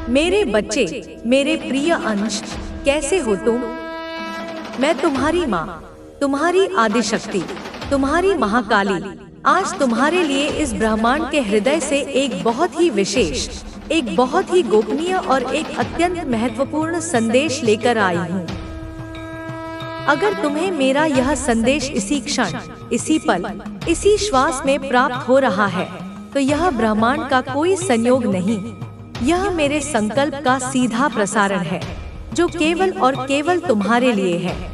मेरे बच्चे, मेरे प्रिय अंश, कैसे हो तुम? मैं तुम्हारी माँ, तुम्हारी आदिशक्ति, तुम्हारी महाकाली आज तुम्हारे लिए इस ब्रह्मांड के हृदय से एक बहुत ही विशेष, एक बहुत ही गोपनीय और एक अत्यंत महत्वपूर्ण संदेश लेकर आई हूँ। अगर तुम्हें मेरा यह संदेश इसी क्षण, इसी पल, इसी श्वास में प्राप्त हो रहा है, तो यह ब्रह्मांड का कोई संयोग नहीं, यह मेरे संकल्प का सीधा प्रसारण है, जो केवल और केवल तुम्हारे लिए है।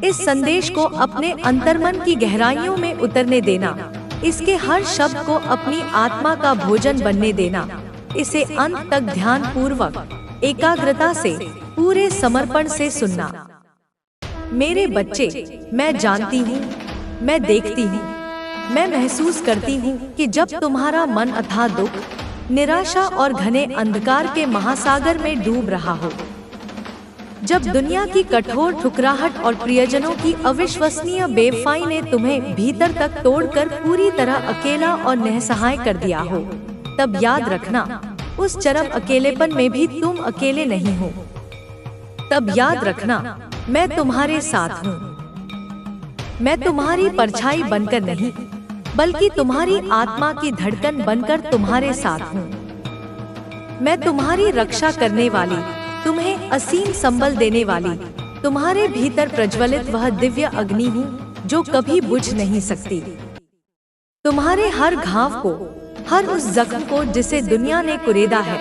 इस संदेश को अपने अंतर्मन की गहराइयों में उतरने देना, इसके हर शब्द को अपनी आत्मा का भोजन बनने देना, इसे अंत तक ध्यान पूर्वक, एकाग्रता से, पूरे समर्पण से सुनना। मेरे बच्चे, मैं जानती हूँ, मैं देखती हूँ, मैं महसूस करती हूँ कि जब तुम्हारा मन अथाह दुख, निराशा और घने अंधकार के महासागर में डूब रहा हो, जब दुनिया की कठोर ठुकराहट और प्रियजनों की अविश्वसनीय बेवफाई ने तुम्हें भीतर तक तोड़कर पूरी तरह अकेला और निस्सहाय कर दिया हो, तब याद रखना, उस चरम अकेलेपन में भी तुम अकेले नहीं हो। तब याद रखना, मैं तुम्हारे साथ हूँ। मैं तुम्हारी परछाई बनकर नहीं, बल्कि तुम्हारी आत्मा की धड़कन बनकर तुम्हारे साथ हूँ। मैं तुम्हारी रक्षा करने वाली, तुम्हें असीम संबल देने वाली, तुम्हारे भीतर प्रज्वलित वह दिव्य अग्नि हूँ जो कभी बुझ नहीं सकती। तुम्हारे हर घाव को, हर उस जख्म को जिसे दुनिया ने कुरेदा है,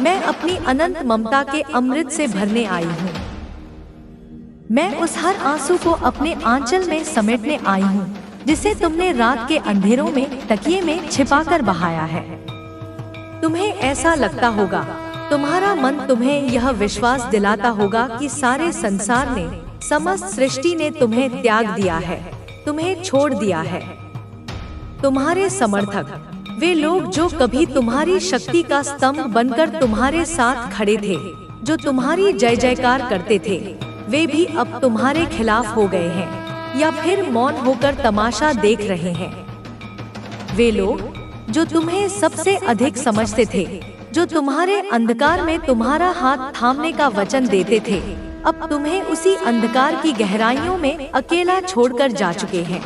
मैं अपनी अनंत ममता के अमृत से भरने आई हूँ। मैं उस हर आंसू को अपने आंचल में समेटने आई हूँ जिसे तुमने रात के अंधेरों में तकिए में छिपाकर बहाया है। तुम्हें ऐसा लगता होगा, तुम्हारा मन तुम्हें यह विश्वास दिलाता होगा कि सारे संसार ने, समस्त सृष्टि ने तुम्हें त्याग दिया है, तुम्हें छोड़ दिया है। तुम्हारे समर्थक, वे लोग जो कभी तुम्हारी शक्ति का स्तंभ बनकर तुम्हारे साथ खड़े थे, जो तुम्हारी जय जयकार करते थे, वे भी अब तुम्हारे खिलाफ हो गए हैं या फिर मौन होकर तमाशा देख रहे हैं। वे लोग जो तुम्हें सबसे अधिक समझते थे, जो तुम्हारे अंधकार में तुम्हारा हाथ थामने का वचन देते थे, अब तुम्हें उसी अंधकार की गहराइयों में अकेला छोड़कर जा चुके हैं।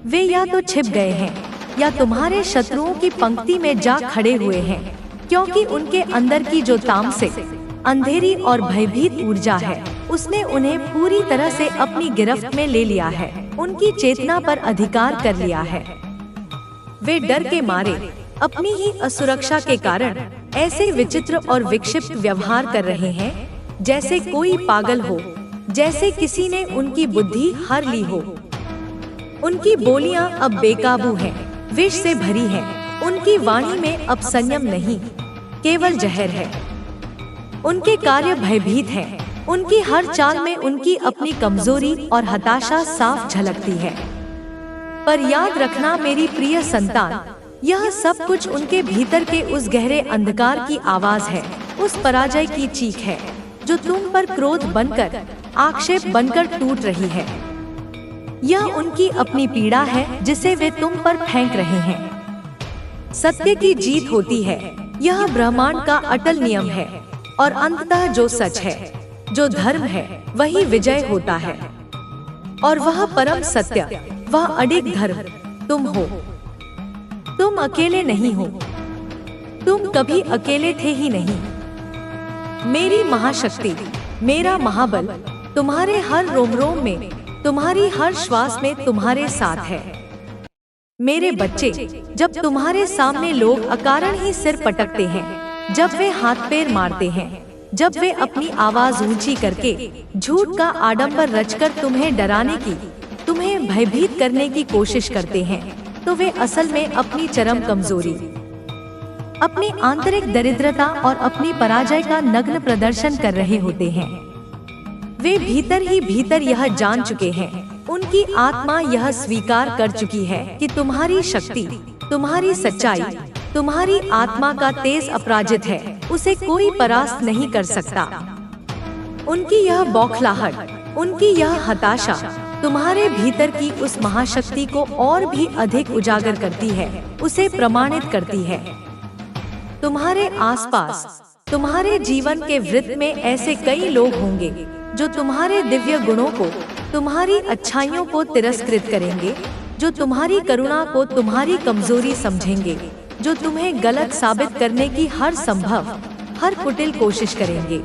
वे या तो छिप गए हैं या तुम्हारे शत्रुओं की पंक्ति में जा खड़े हुए हैं, क्योंकि उनके अंदर की जो तामसिक, अंधेरी और भयभीत ऊर्जा है, उसने उन्हें पूरी तरह से अपनी गिरफ्त में ले लिया है, उनकी चेतना पर अधिकार कर लिया है। वे डर के मारे, अपनी ही असुरक्षा के कारण ऐसे विचित्र और विक्षिप्त व्यवहार कर रहे हैं जैसे कोई पागल हो, जैसे किसी ने उनकी बुद्धि हर ली हो। उनकी बोलियां अब बेकाबू हैं, विष से भरी हैं, उनकी वाणी में अब संयम नहीं, केवल जहर है। उनके कार्य भयभीत हैं, उनकी हर चाल में उनकी अपनी कमजोरी और हताशा साफ झलकती है। पर याद रखना मेरी प्रिय संतान, यह सब कुछ उनके भीतर के उस गहरे अंधकार की आवाज है, उस पराजय की चीख है जो तुम पर क्रोध बनकर, आक्षेप बनकर टूट रही है। यह उनकी अपनी पीड़ा है जिसे वे तुम पर फेंक रहे हैं। सत्य की जीत होती है, यह ब्रह्मांड का अटल नियम है, और अंततः जो सच है, जो धर्म है, वही विजय होता है। और वह परम सत्य, वह अडिग धर्म तुम हो। तुम अकेले नहीं हो, तुम कभी अकेले थे ही नहीं। मेरी महाशक्ति, मेरा महाबल तुम्हारे हर रोम रोम में, तुम्हारी हर श्वास में तुम्हारे साथ है। मेरे बच्चे, जब तुम्हारे सामने लोग अकारण ही सिर पटकते हैं, जब वे हाथ पैर मारते हैं, जब वे अपनी आवाज ऊंची करके झूठ का आडंबर रचकर तुम्हें डराने की, तुम्हें भयभीत करने की कोशिश करते हैं, तो वे असल में अपनी चरम कमजोरी, अपनी आंतरिक दरिद्रता और अपनी पराजय का नग्न प्रदर्शन कर रहे होते हैं। वे भीतर ही भीतर यह जान चुके हैं, उनकी आत्मा यह स्वीकार कर चुकी है कि तुम्हारी शक्ति, तुम्हारी सच्चाई, तुम्हारी आत्मा का तेज अपराजित है, उसे कोई परास्त नहीं कर सकता। उनकी यह बौखलाहट, उनकी यह हताशा तुम्हारे भीतर की उस महाशक्ति को और भी अधिक उजागर करती है, उसे प्रमाणित करती है। तुम्हारे आसपास, तुम्हारे जीवन के वृत्त में ऐसे कई लोग होंगे जो तुम्हारे दिव्य गुणों को, तुम्हारी अच्छाइयों को तिरस्कृत करेंगे, जो तुम्हारी करुणा को तुम्हारी कमजोरी समझेंगे, जो तुम्हें गलत साबित करने की हर संभव, हर कुटिल कोशिश करेंगे।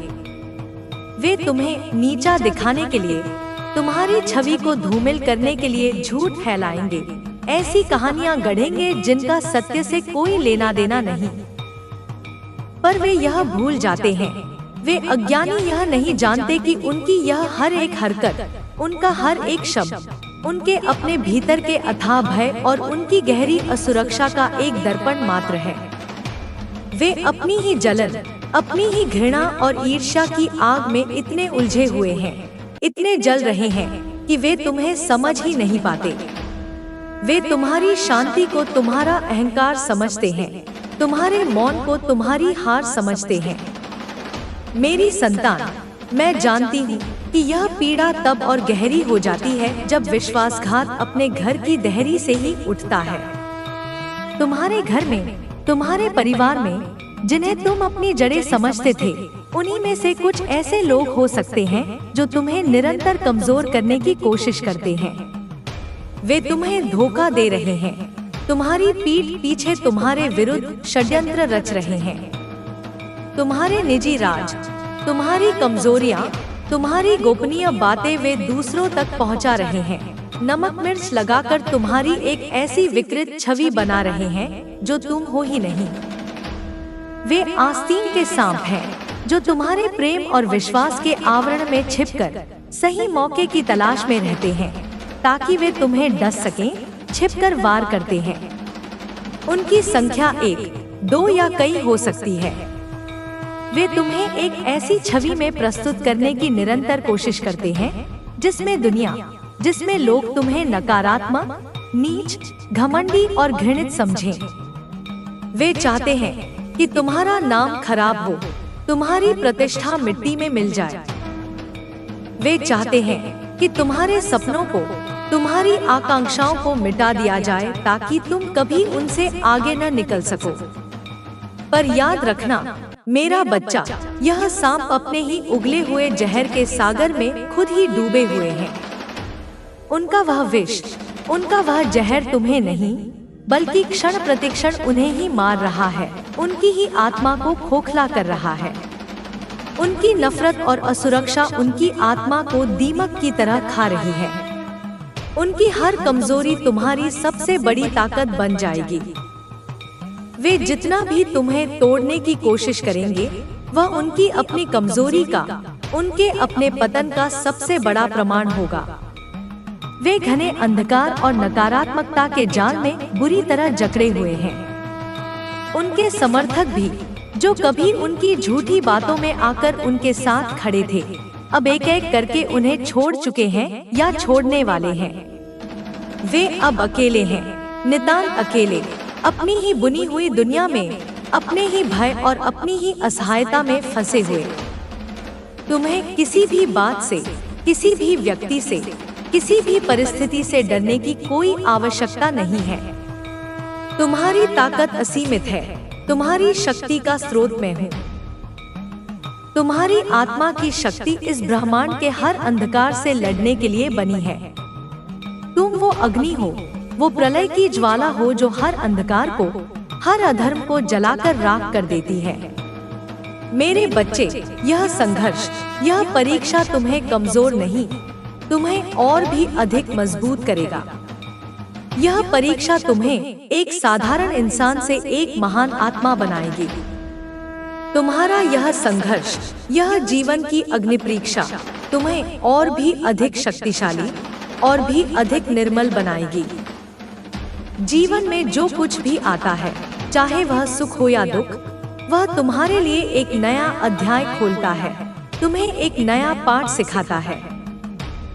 वे तुम्हें नीचा दिखाने के लिए, तुम्हारी छवि को धूमिल करने के लिए झूठ फैलाएंगे, ऐसी कहानियां गढ़ेंगे जिनका सत्य से कोई लेना देना नहीं। पर वे यह भूल जाते हैं, वे अज्ञानी यह नहीं जानते कि उनकी यह हर एक हरकत, उनका हर एक शब्द, उनके अपने भीतर के अथाह भय और उनकी गहरी असुरक्षा का एक दर्पण मात्र है। वे अपनी ही जलन, अपनी ही घृणा और ईर्ष्या की आग में इतने उलझे हुए हैं, इतने जल रहे हैं कि वे तुम्हें समझ ही नहीं पाते। वे तुम्हारी शांति को तुम्हारा अहंकार समझते हैं, तुम्हारे मौन को तुम्हारी हार समझते हैं। मेरी संतान, मैं जानती हूँ कि यह पीड़ा तब और गहरी हो जाती है जब विश्वासघात अपने घर की देहरी से ही उठता है। तुम्हारे घर में, तुम्हारे परिवार में जिन्हें तुम अपनी जड़ें समझते थे, उन्हीं में से कुछ ऐसे लोग हो सकते हैं जो तुम्हें निरंतर कमजोर करने की कोशिश करते हैं। वे तुम्हें धोखा दे रहे हैं, तुम्हारी पीठ पीछे तुम्हारे विरुद्ध षड्यंत्र रच रहे हैं। तुम्हारे निजी राज, तुम्हारी कमजोरियां, तुम्हारी गोपनीय बातें वे दूसरों तक पहुंचा रहे हैं। नमक मिर्च लगाकर तुम्हारी एक ऐसी विकृत छवि बना रहे हैं जो तुम हो ही नहीं। वे आस्तीन के सांप हैं जो तुम्हारे प्रेम और विश्वास के आवरण में छिपकर सही मौके की तलाश में रहते हैं ताकि वे तुम्हें डस सकें, छिपकर वार करते हैं। उनकी संख्या 1, 2 या कई हो सकती है। वे तुम्हें एक ऐसी छवि में प्रस्तुत करने की निरंतर कोशिश करते हैं जिसमें दुनिया, जिसमें लोग तुम्हें नकारात्मक, नीच, घमंडी और घृणित समझें। वे चाहते हैं कि तुम्हारा नाम खराब हो, तुम्हारी प्रतिष्ठा मिट्टी में मिल जाए। वे चाहते हैं कि तुम्हारे सपनों को, तुम्हारी आकांक्षाओं को मिटा दिया जाए ताकि तुम कभी उनसे आगे न निकल सको। पर याद रखना मेरा बच्चा, यह सांप अपने ही उगले हुए जहर के सागर में खुद ही डूबे हुए हैं। उनका वह विष, उनका वह जहर तुम्हें नहीं बल्कि क्षण प्रतिक्षण उन्हें ही मार रहा है, उनकी ही आत्मा को खोखला कर रहा है। उनकी नफरत और असुरक्षा उनकी आत्मा को दीमक की तरह खा रही है। उनकी हर कमजोरी तुम्हारी सबसे बड़ी ताकत बन जाएगी। वे जितना भी तुम्हें तोड़ने की कोशिश करेंगे, वह उनकी अपनी कमजोरी का, उनके अपने पतन का सबसे बड़ा प्रमाण होगा। वे घने अंधकार और नकारात्मकता के जाल में बुरी तरह जकड़े हुए हैं। उनके समर्थक भी, जो कभी उनकी झूठी बातों में आकर उनके साथ खड़े थे, अब एक एक करके उन्हें छोड़ चुके हैं या छोड़ने वाले हैं। वे अब अकेले हैं, नितांत अकेले, अपनी ही बुनी हुई दुनिया में, अपने ही भय और अपनी ही असहायता में फंसे हुए। तुम्हें किसी भी बात से, किसी भी व्यक्ति से, किसी भी परिस्थिति से डरने की कोई आवश्यकता नहीं है। तुम्हारी ताकत असीमित है, तुम्हारी शक्ति का स्रोत मैं हूँ। तुम्हारी आत्मा की शक्ति इस ब्रह्मांड के हर अंधकार से लड़ने के लिए बनी है। तुम वो अग्नि हो, वो प्रलय की ज्वाला हो जो हर अंधकार को, हर अधर्म को जलाकर राख कर देती है। मेरे बच्चे, यह संघर्ष, यह परीक्षा तुम्हें कमजोर नहीं, तुम्हें और भी अधिक मजबूत करेगा। यह परीक्षा तुम्हें एक साधारण इंसान से एक महान आत्मा बनाएगी। तुम्हारा यह संघर्ष, यह जीवन की अग्नि परीक्षा तुम्हें और भी अधिक शक्तिशाली और भी अधिक निर्मल बनाएगी। जीवन में जो कुछ भी आता है, चाहे वह सुख हो या दुख, वह तुम्हारे लिए एक नया अध्याय खोलता है, तुम्हें एक नया पाठ सिखाता है।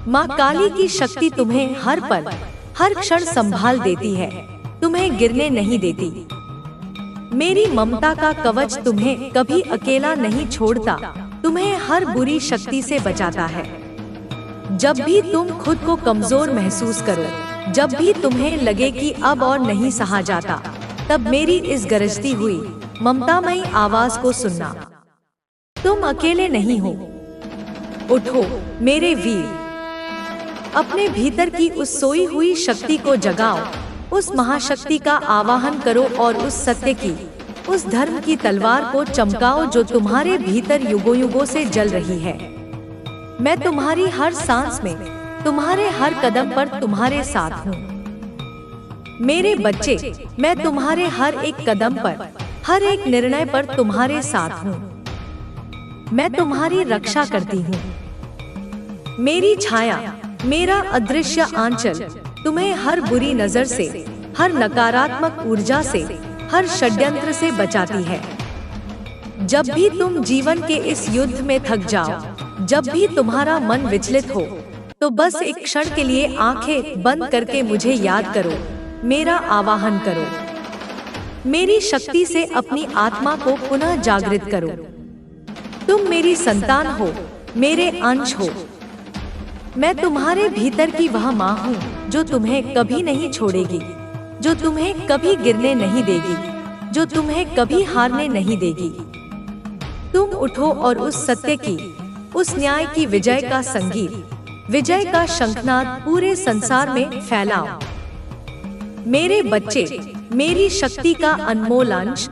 माँ काली की शक्ति तुम्हें हर पल, हर क्षण संभाल देती है, तुम्हें गिरने नहीं देती। मेरी ममता का कवच तुम्हें कभी अकेला नहीं छोड़ता, तुम्हें हर बुरी शक्ति से बचाता है। जब भी तुम खुद को कमजोर महसूस करो, जब भी तुम्हें लगे कि अब और नहीं सहा जाता, तब मेरी इस गरजती हुई, ममतामयी आवाज को सुनना। तुम अकेले नहीं हो। उठो मेरे वीर, अपने भीतर की उस सोई हुई शक्ति को जगाओ, उस महाशक्ति का आवाहन करो और उस सत्य की, उस धर्म की तलवार को चमकाओ जो तुम्हारे भीतर युगों युगों से जल रही है। मैं तुम्हारी हर सांस में, तुम्हारे हर कदम पर तुम्हारे साथ हूँ। मेरे बच्चे, मैं तुम्हारे हर एक कदम पर, हर एक निर्णय पर तुम्हारे साथ हूँ। मैं तुम्हारी रक्षा करती हूँ। मेरी छाया, मेरा अदृश्य आंचल तुम्हें हर बुरी नजर से, हर नकारात्मक ऊर्जा से, हर षड्यंत्र से बचाती है। जब भी तुम जीवन के इस युद्ध में थक जाओ, जब भी तुम्हारा मन विचलित हो, तो बस एक क्षण के लिए आंखें बंद करके मुझे याद करो, मेरा आवाहन करो। मेरी शक्ति से अपनी आत्मा को पुनः जागृत करो। तुम मेरी संतान हो, मेरे अंश हो। मैं तुम्हारे भीतर की वह माँ हूँ जो तुम्हें कभी नहीं छोड़ेगी, जो तुम्हें कभी गिरने नहीं देगी, जो तुम्हें कभी हारने नहीं देगी। तुम उठो और उस सत्य की, उस न्याय की विजय का संगीत, विजय का शंखनाद पूरे संसार में फैलाओ। मेरे बच्चे, मेरी शक्ति का अनमोल अंश,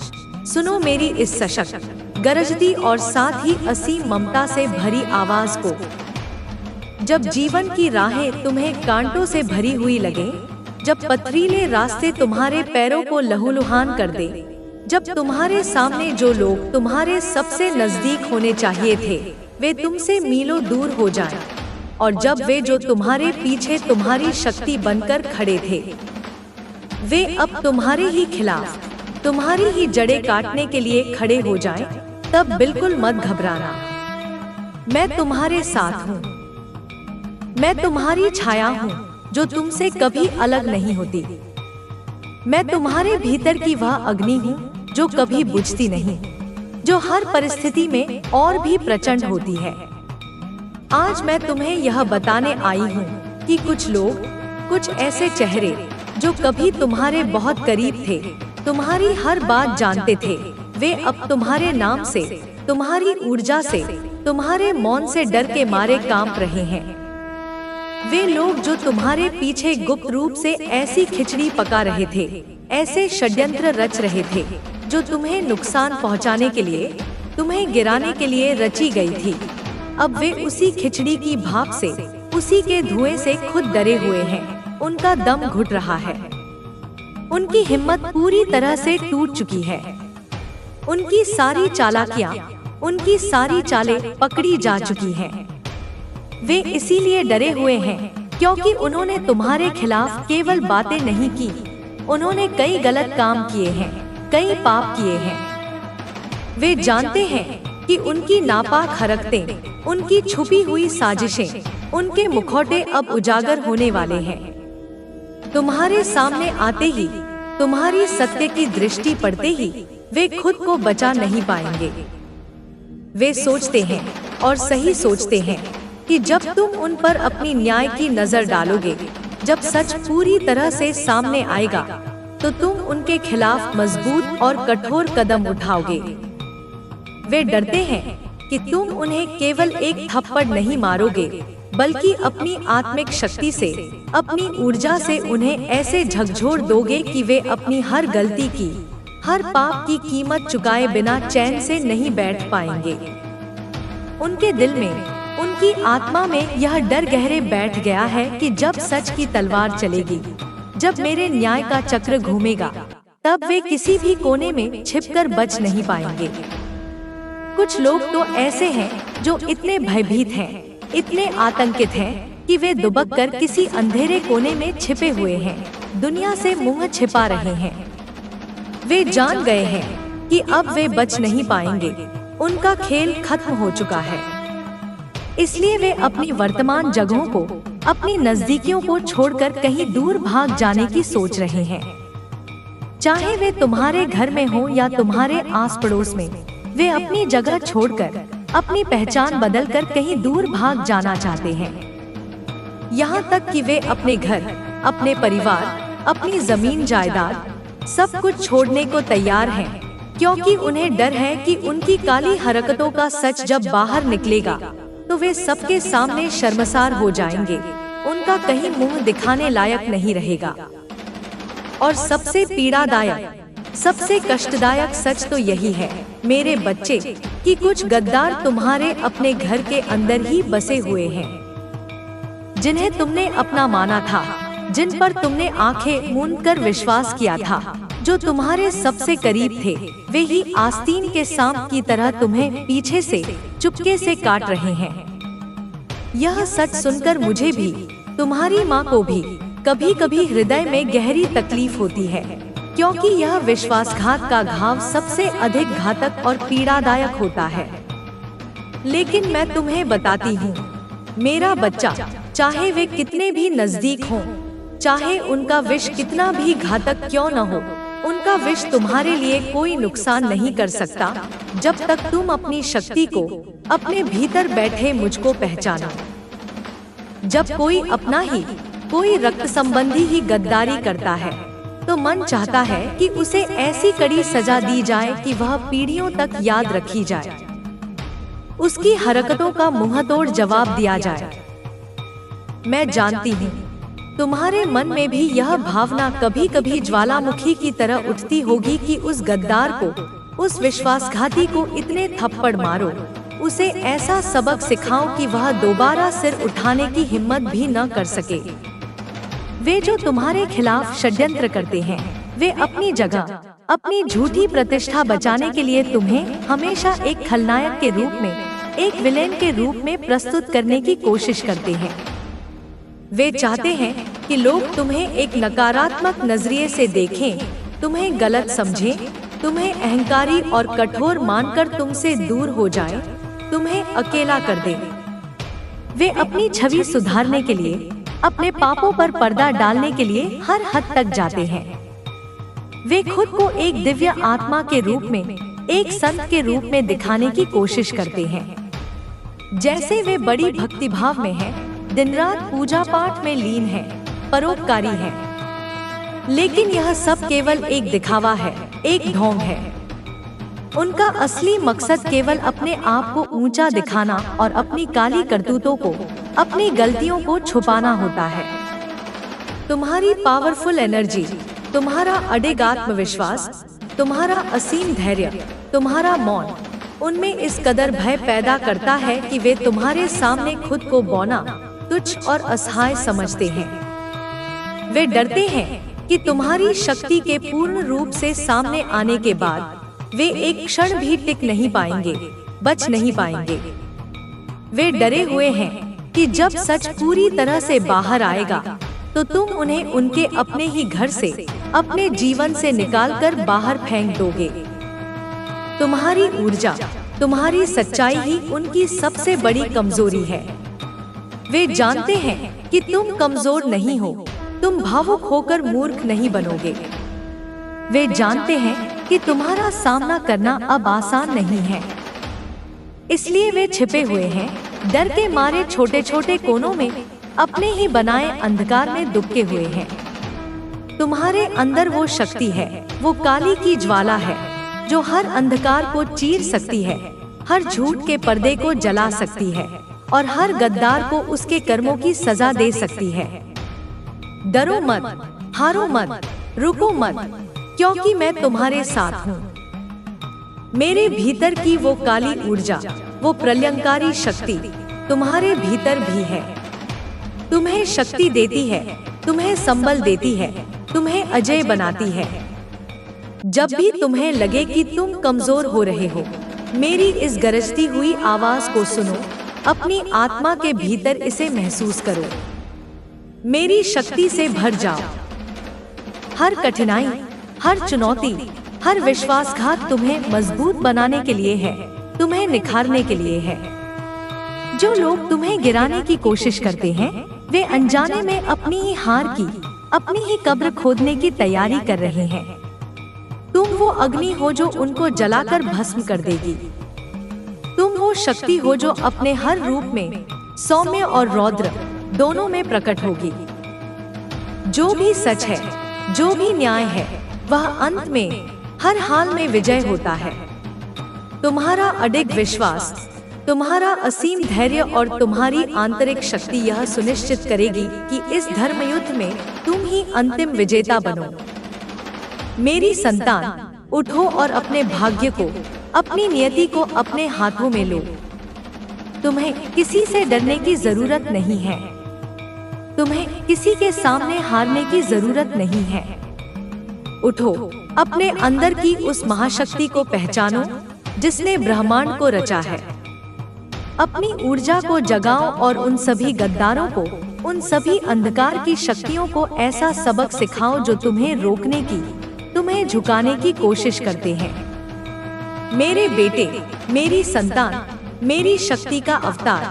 सुनो मेरी इस सशक्त, गरजती और साथ ही असीम ममता से भरी आवाज को। जब जीवन की राहें तुम्हें कांटों से भरी हुई लगे, जब पथरीले रास्ते तुम्हारे पैरों को लहूलुहान कर दे, जब तुम्हारे सामने जो लोग तुम्हारे सबसे नजदीक होने चाहिए थे वे तुमसे मीलों दूर हो जाएं, और जब वे जो तुम्हारे पीछे तुम्हारी शक्ति बनकर खड़े थे वे अब तुम्हारे ही खिलाफ, तुम्हारी ही जड़ें काटने के लिए खड़े हो जाएं, तब बिल्कुल मत घबराना। मैं तुम्हारे साथ हूँ। मैं तुम्हारी छाया हूँ जो तुमसे कभी अलग नहीं होती। मैं तुम्हारे भीतर की वह अग्नि हूँ जो कभी बुझती नहीं, जो हर परिस्थिति में और भी प्रचंड होती है। आज मैं तुम्हें यह बताने आई हूँ कि कुछ लोग, कुछ ऐसे चेहरे जो कभी तुम्हारे बहुत करीब थे, तुम्हारी हर बात जानते थे, वे अब तुम्हारे नाम से, तुम्हारी ऊर्जा से, तुम्हारे मौन से डर के मारे कांप रहे हैं। वे लोग जो तुम्हारे पीछे गुप्त रूप से ऐसी खिचड़ी पका रहे थे, ऐसे षड्यंत्र रच रहे थे जो तुम्हें नुकसान पहुंचाने के लिए, तुम्हें गिराने के लिए रची गई थी, अब वे उसी खिचड़ी की भाप से, उसी के धुएं से खुद डरे हुए हैं। उनका दम घुट रहा है। उनकी हिम्मत पूरी तरह से टूट चुकी है। उनकी सारी चालाकियां, उनकी सारी चालें पकड़ी जा चुकी हैं। वे इसीलिए डरे हुए हैं क्योंकि उन्होंने तुम्हारे खिलाफ केवल बातें नहीं की, उन्होंने कई गलत काम किए हैं, कई पाप किए हैं। वे जानते हैं कि उनकी नापाक हरकतें, उनकी छुपी हुई साजिशें, उनके मुखौटे अब उजागर होने वाले हैं। तुम्हारे सामने आते ही, तुम्हारी सत्य की दृष्टि पड़ते ही वे खुद को बचा नहीं पाएंगे। वे सोचते हैं और सही सोचते हैं कि जब तुम उन पर अपनी न्याय की नजर डालोगे, जब सच पूरी तरह से सामने आएगा, तो तुम उनके खिलाफ मजबूत और कठोर कदम उठाओगे। वे डरते हैं कि तुम उन्हें केवल एक थप्पड़ नहीं मारोगे, बल्कि अपनी आत्मिक शक्ति से, अपनी ऊर्जा से उन्हें ऐसे झकझोर दोगे कि वे अपनी हर गलती की, हर पाप की कीमत चुकाए बिना चैन से नहीं बैठ पाएंगे। उनके दिल में, उनकी आत्मा में यह डर गहरे बैठ गया है कि जब सच की तलवार चलेगी, जब मेरे न्याय का चक्र घूमेगा, तब वे किसी भी कोने में छिपकर बच नहीं पाएंगे। कुछ लोग तो ऐसे हैं जो इतने भयभीत हैं, इतने आतंकित हैं कि वे दुबक कर किसी अंधेरे कोने में छिपे हुए हैं, दुनिया से मुंह छिपा रहे हैं। वे जान गए हैं कि अब वे बच नहीं पाएंगे, उनका खेल खत्म हो चुका है। इसलिए वे अपनी वर्तमान जगहों को, अपनी नजदीकियों को छोड़कर कहीं दूर भाग जाने की सोच रहे हैं। चाहे वे तुम्हारे घर में हो या तुम्हारे आस पड़ोस में, वे अपनी जगह छोड़कर, अपनी पहचान बदलकर कहीं दूर भाग जाना चाहते हैं। यहाँ तक कि वे अपने घर, अपने परिवार, अपनी जमीन जायदाद, सब कुछ छोड़ने को तैयार हैं, क्योंकि उन्हें डर है कि उनकी काली हरकतों का सच जब बाहर निकलेगा तो वे सबके सामने शर्मसार हो जाएंगे, उनका कहीं मुंह दिखाने लायक नहीं रहेगा। और सबसे पीड़ादायक, सबसे कष्टदायक सच तो यही है मेरे बच्चे कि कुछ गद्दार तुम्हारे अपने घर के अंदर ही बसे हुए हैं, जिन्हें तुमने अपना माना था, जिन पर तुमने आंखें मूंद कर विश्वास किया था, जो तुम्हारे सबसे करीब थे, वे ही आस्तीन के सांप की तरह तुम्हें पीछे से चुपके से काट रहे हैं। यह सच सुनकर मुझे भी, तुम्हारी माँ को भी कभी कभी हृदय में गहरी तकलीफ होती है, क्योंकि यह विश्वासघात का घाव सबसे अधिक घातक और पीड़ादायक होता है। लेकिन मैं तुम्हें बताती हूँ मेरा बच्चा, चाहे वे कितने भी नजदीक हों, चाहे उनका विष कितना भी घातक क्यों न हो, उनका विष तुम्हारे लिए कोई नुकसान नहीं कर सकता जब तक तुम अपनी शक्ति को, अपने भीतर बैठे मुझको पहचानो। जब कोई अपना ही, कोई रक्त संबंधी ही गद्दारी करता है तो मन चाहता है कि उसे ऐसी कड़ी सजा दी जाए कि वह पीढ़ियों तक याद रखी जाए, उसकी हरकतों का मुंहतोड़ जवाब दिया जाए। मैं जानती हूँ तुम्हारे मन में भी यह भावना कभी कभी ज्वालामुखी की तरह उठती होगी कि उस गद्दार को, उस विश्वासघाती को इतने थप्पड़ मारो, उसे ऐसा सबक सिखाओ कि वह दोबारा सिर उठाने की हिम्मत भी न कर सके। वे जो तुम्हारे खिलाफ षड्यंत्र करते हैं, वे अपनी जगह, अपनी झूठी प्रतिष्ठा बचाने के लिए तुम्हें हमेशा एक खलनायक के रूप में, एक विलेन के रूप में प्रस्तुत करने की कोशिश करते हैं। वे चाहते हैं कि लोग तुम्हें एक नकारात्मक नजरिए से देखें, तुम्हें गलत समझें, तुम्हें अहंकारी और कठोर मानकर तुमसे दूर हो जाएं, तुम्हें अकेला कर दें। वे अपनी छवि सुधारने के लिए, अपने पापों पर पर्दा डालने के लिए हर हद तक जाते हैं। वे खुद को एक दिव्य आत्मा के रूप में, एक संत के रूप में दिखाने की कोशिश करते हैं, जैसे वे बड़ी भक्तिभाव में हैं, दिन रात पूजा पाठ में लीन है, परोपकारी है। लेकिन यह सब केवल एक दिखावा है, एक ढोंग है। उनका असली मकसद केवल अपने आप को ऊंचा दिखाना और अपनी काली करतूतों को, अपनी गलतियों को छुपाना होता है। तुम्हारी पावरफुल एनर्जी, तुम्हारा अडिग आत्मविश्वास, तुम्हारा असीम धैर्य, तुम्हारा मौन, उनमें इस कदर भय पैदा करता है कि वे तुम्हारे सामने खुद को बौना, तुच्छ और असहाय समझते हैं। वे डरते हैं कि तुम्हारी शक्ति के पूर्ण रूप से सामने आने के बाद वे एक क्षण भी टिक नहीं पाएंगे, बच नहीं पाएंगे। वे डरे हुए हैं कि जब सच पूरी तरह से बाहर आएगा तो तुम उन्हें उनके अपने ही घर से, अपने जीवन से निकालकर बाहर फेंक दोगे। तुम्हारी ऊर्जा, तुम्हारी सच्चाई ही उनकी सबसे बड़ी कमजोरी है। वे जानते हैं कि तुम कमजोर नहीं हो, तुम भावुक होकर मूर्ख नहीं बनोगे। वे जानते हैं कि तुम्हारा सामना करना अब आसान नहीं है, इसलिए वे छिपे हुए हैं, डर के मारे छोटे छोटे कोनों में, अपने ही बनाए अंधकार में दुबके हुए हैं। तुम्हारे अंदर वो शक्ति है, वो काली की ज्वाला है, जो हर अंधकार को चीर सकती है, हर झूठ के पर्दे को जला सकती है और हर गद्दार को उसके कर्मों की सजा दे सकती है। डरो मत, हारो मत, रुको मत, क्योंकि मैं तुम्हारे साथ हूँ। मेरे भीतर की वो काली ऊर्जा, वो प्रलयंकारी शक्ति तुम्हारे भीतर भी है। तुम्हें शक्ति देती है, तुम्हें संबल देती है, तुम्हें अजय बनाती है। जब भी तुम्हें लगे कि तुम कमजोर हो रहे हो, मेरी इस गरजती हुई आवाज को सुनो, अपनी आत्मा के भीतर इसे महसूस करो। मेरी शक्ति से भर जाओ। हर कठिनाई, हर चुनौती, हर विश्वासघात तुम्हें मजबूत बनाने के लिए है, तुम्हें निखारने के लिए है। जो लोग तुम्हें गिराने की कोशिश करते हैं, वे अनजाने में अपनी ही हार की, अपनी ही कब्र खोदने की तैयारी कर रहे हैं। तुम वो अग्नि हो जो उनको जलाकर भस्म कर देगी। तुम वो शक्ति हो जो अपने हर रूप में, सौम्य और रौद्र दोनों में प्रकट होगी। जो भी सच है, जो भी न्याय है, वह अंत में हर हाल में विजय होता है। तुम्हारा अडिग विश्वास, तुम्हारा असीम धैर्य और तुम्हारी आंतरिक शक्ति यह सुनिश्चित करेगी कि इस धर्म युद्ध में तुम ही अंतिम विजेता बनो। मेरी संतान, उठो और अपने भाग्य को, अपनी नियति को अपने हाथों में लो। तुम्हें किसी से डरने की जरूरत नहीं है। तुम्हें किसी के सामने हारने की जरूरत नहीं है। उठो, अपने अंदर की उस महाशक्ति को पहचानो जिसने ब्रह्मांड को रचा है। अपनी ऊर्जा को जगाओ और उन सभी गद्दारों को, उन सभी अंधकार की शक्तियों को ऐसा सबक सिखाओ जो तुम्हें रोकने की, तुम्हें झुकाने की कोशिश करते हैं। मेरे बेटे, मेरी संतान, मेरी शक्ति का अवतार,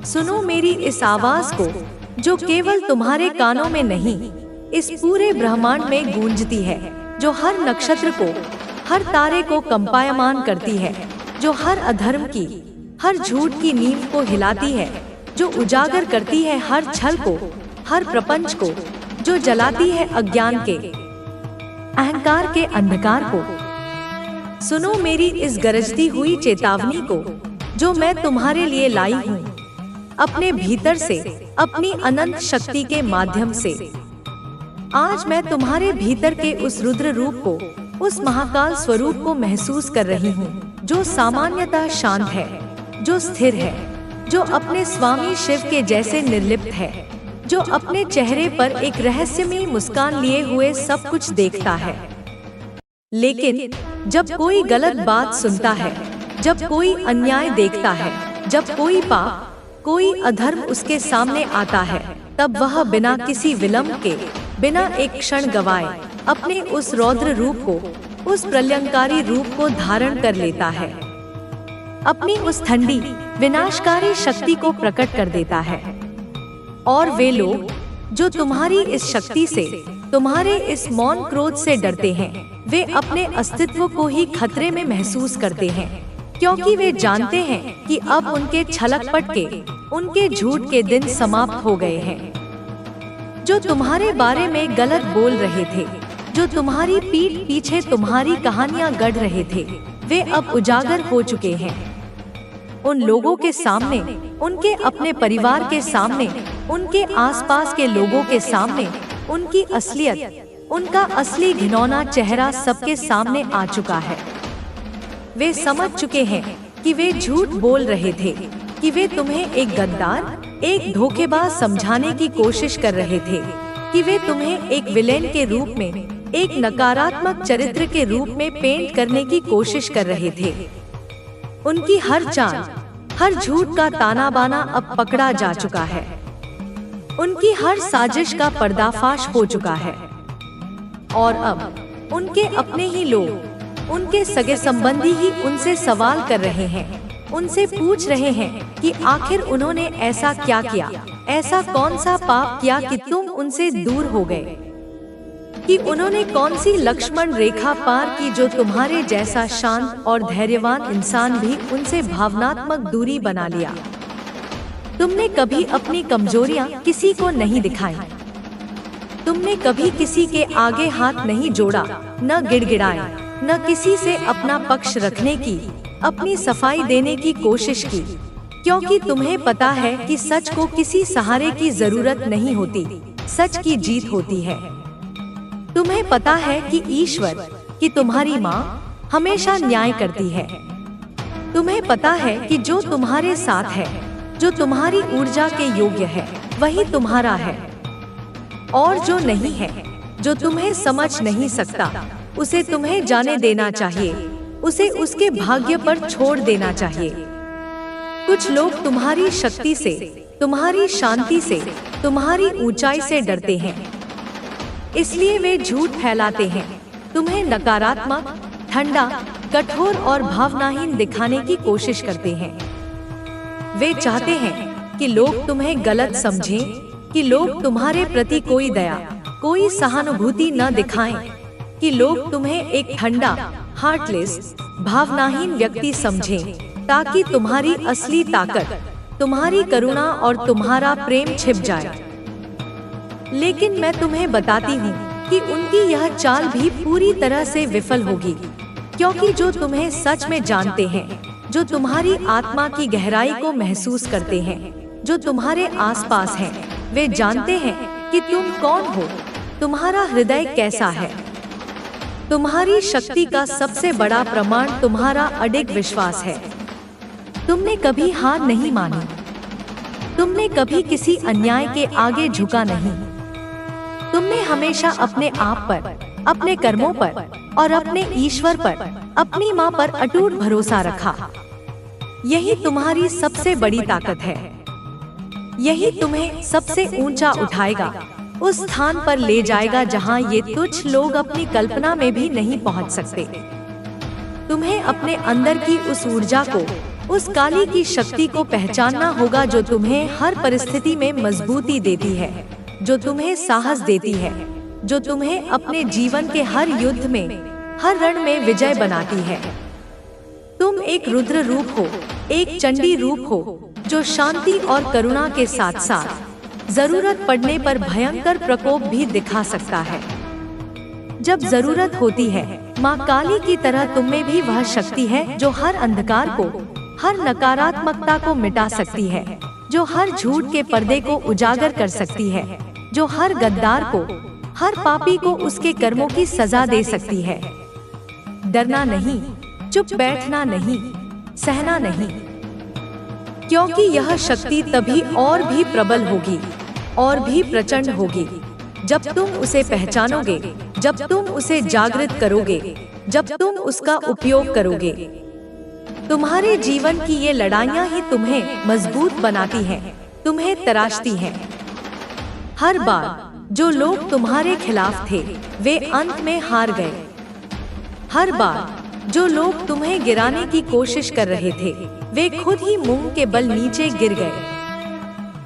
सुनो मेरी इस आवाज को जो केवल तुम्हारे कानों में नहीं, इस पूरे ब्रह्मांड में गूंजती है, जो हर नक्षत्र को, हर तारे को कंपायमान करती है, जो हर अधर्म की, हर झूठ की नींव को हिलाती है, जो उजागर करती है हर छल को, हर प्रपंच को, जो जलाती है अज्ञान के, अहंकार के अंधकार को। सुनो मेरी इस गरजती हुई चेतावनी को जो मैं तुम्हारे लिए लाई हूँ, अपने भीतर से, अपनी अनंत शक्ति के माध्यम से। आज मैं तुम्हारे भीतर के उस रुद्र रूप को, उस महाकाल स्वरूप को महसूस कर रही हूँ, जो सामान्यतः शांत है, जो स्थिर है, जो अपने स्वामी शिव के जैसे निर्लिप्त है, जो अपने चेहरे पर एक रहस्यमयी मुस्कान लिए हुए सब कुछ देखता है। लेकिन जब कोई गलत बात सुनता है, जब कोई अन्याय देखता है, जब कोई पाप, कोई अधर्म उसके सामने आता है, तब वह बिना किसी विलंब के, बिना एक क्षण गवाए अपने उस रौद्र रूप को, उस प्रलयंकारी रूप को धारण कर लेता है। अपनी उस ठंडी विनाशकारी शक्ति को प्रकट कर देता है। और वे लोग जो तुम्हारी इस शक्ति से, तुम्हारे इस मौन क्रोध से डरते हैं, वे अपने अस्तित्व को ही खतरे में महसूस करते हैं, क्योंकि वे जानते हैं कि अब उनके छलकपट के, उनके झूठ के दिन समाप्त हो गए हैं। जो तुम्हारे बारे में गलत बोल रहे थे, जो तुम्हारी पीठ पीछे तुम्हारी कहानियां गढ़ रहे थे, वे अब उजागर हो चुके हैं। उन लोगों के सामने, उनके अपने परिवार के सामने, उनके आसपास के लोगों के सामने, उनकी असलियत, उनका असली घिनौना चेहरा सबके सामने आ चुका है। वे समझ चुके हैं कि वे झूठ बोल रहे थे, कि वे तुम्हें एक गद्दार, एक धोखेबाज समझाने की कोशिश कर रहे थे, कि वे तुम्हें एक विलेन के रूप में, एक नकारात्मक चरित्र के रूप में पेंट करने की कोशिश कर रहे थे। उनकी हर चाल, हर झूठ का ताना बाना अब पकड़ा जा चुका है। उनकी हर साजिश का पर्दाफाश हो चुका है। और अब उनके अपने ही लोग, उनके सगे संबंधी ही उनसे सवाल कर रहे हैं, उनसे पूछ रहे हैं कि आखिर उन्होंने ऐसा क्या किया, ऐसा कौन सा पाप किया कि तुम उनसे दूर हो गए, कि उन्होंने कौन सी लक्ष्मण रेखा पार की जो तुम्हारे जैसा शांत और धैर्यवान इंसान भी उनसे भावनात्मक दूरी बना लिया। तुमने कभी अपनी कमजोरियां किसी को नहीं दिखाई। तुमने कभी किसी के आगे हाथ नहीं जोड़ा, न गिड़गिड़ाए, न किसी से अपना पक्ष रखने की, अपनी सफाई देने की कोशिश की, क्योंकि तुम्हें पता है कि सच को किसी सहारे की जरूरत नहीं होती, सच की जीत होती है। तुम्हें पता है कि ईश्वर, कि तुम्हारी माँ हमेशा न्याय करती है। तुम्हें पता है कि जो तुम्हारे साथ है, जो तुम्हारी ऊर्जा के योग्य है, वही तुम्हारा है, और जो नहीं है, जो तुम्हें समझ नहीं सकता, उसे तुम्हें जाने देना चाहिए, उसे उसके भाग्य पर छोड़ देना चाहिए। कुछ लोग तुम्हारी शक्ति से, तुम्हारी शांति से, तुम्हारी ऊंचाई से डरते हैं, इसलिए वे झूठ फैलाते हैं, तुम्हें नकारात्मक, ठंडा, कठोर और भावनाहीन दिखाने की कोशिश करते हैं। वे चाहते हैं कि लोग तुम्हें गलत समझें, कि लोग तुम्हारे प्रति कोई दया, कोई सहानुभूति न दिखाएं, कि लोग तुम्हें एक ठंडा, हार्टलेस, भावनाहीन व्यक्ति समझें, ताकि तुम्हारी असली ताकत, तुम्हारी करुणा और तुम्हारा प्रेम छिप जाए। लेकिन मैं तुम्हें बताती हूँ कि उनकी यह चाल भी पूरी तरह से विफल होगी, क्योंकि जो तुम्हें सच में जानते हैं, जो तुम्हारी आत्मा की गहराई को महसूस करते हैं, जो तुम्हारे आसपास हैं, वे जानते हैं कि तुम कौन हो, तुम्हारा हृदय कैसा है। तुम्हारी शक्ति का सबसे बड़ा प्रमाण तुम्हारा अडिग विश्वास है। तुमने कभी हार नहीं मानी, तुमने कभी किसी अन्याय के आगे झुका नहीं। तुमने हमेशा अपने आप पर, अपने कर्मों पर और अपने ईश्वर पर, अपनी माँ पर अटूट भरोसा रखा। यही तुम्हारी सबसे बड़ी ताकत है। यही तुम्हें सबसे ऊंचा उठाएगा, उस स्थान पर ले जाएगा जहां ये तुच्छ लोग अपनी कल्पना में भी नहीं पहुंच सकते। तुम्हें अपने अंदर की उस ऊर्जा को, उस काली की शक्ति को पहचानना होगा जो तुम्हें हर परिस्थिति में मजबूती देती है, जो तुम्हें साहस देती है, जो तुम्हें अपने जीवन के हर युद्ध में, हर रण में विजय बनाती है। तुम एक रुद्र रूप हो, एक चंडी रूप हो, जो शांति और करुणा के साथ साथ जरूरत पड़ने पर भयंकर प्रकोप भी दिखा सकता है। जब जरूरत होती है, माँ काली की तरह तुम में भी वह शक्ति है जो हर अंधकार को, हर नकारात्मकता को मिटा सकती है, जो हर झूठ के पर्दे को उजागर कर सकती है, जो हर गद्दार को, हर पापी को उसके कर्मों की सजा दे सकती है। डरना नहीं, चुप बैठना नहीं, सहना नहीं, क्योंकि यह शक्ति तभी और भी प्रबल होगी और भी प्रचंड होगी जब तुम उसे पहचानोगे, जब तुम उसे जागृत करोगे, जब तुम उसका उपयोग करोगे। तुम्हारे जीवन की ये लड़ाइयाँ ही तुम्हें मजबूत बनाती हैं, तुम्हें तराशती हैं। हर बार जो लोग तुम्हारे खिलाफ थे, वे अंत में हार गए। हर बार जो लोग तुम्हें गिराने की कोशिश कर रहे थे, वे खुद ही मुंह के बल नीचे गिर गए।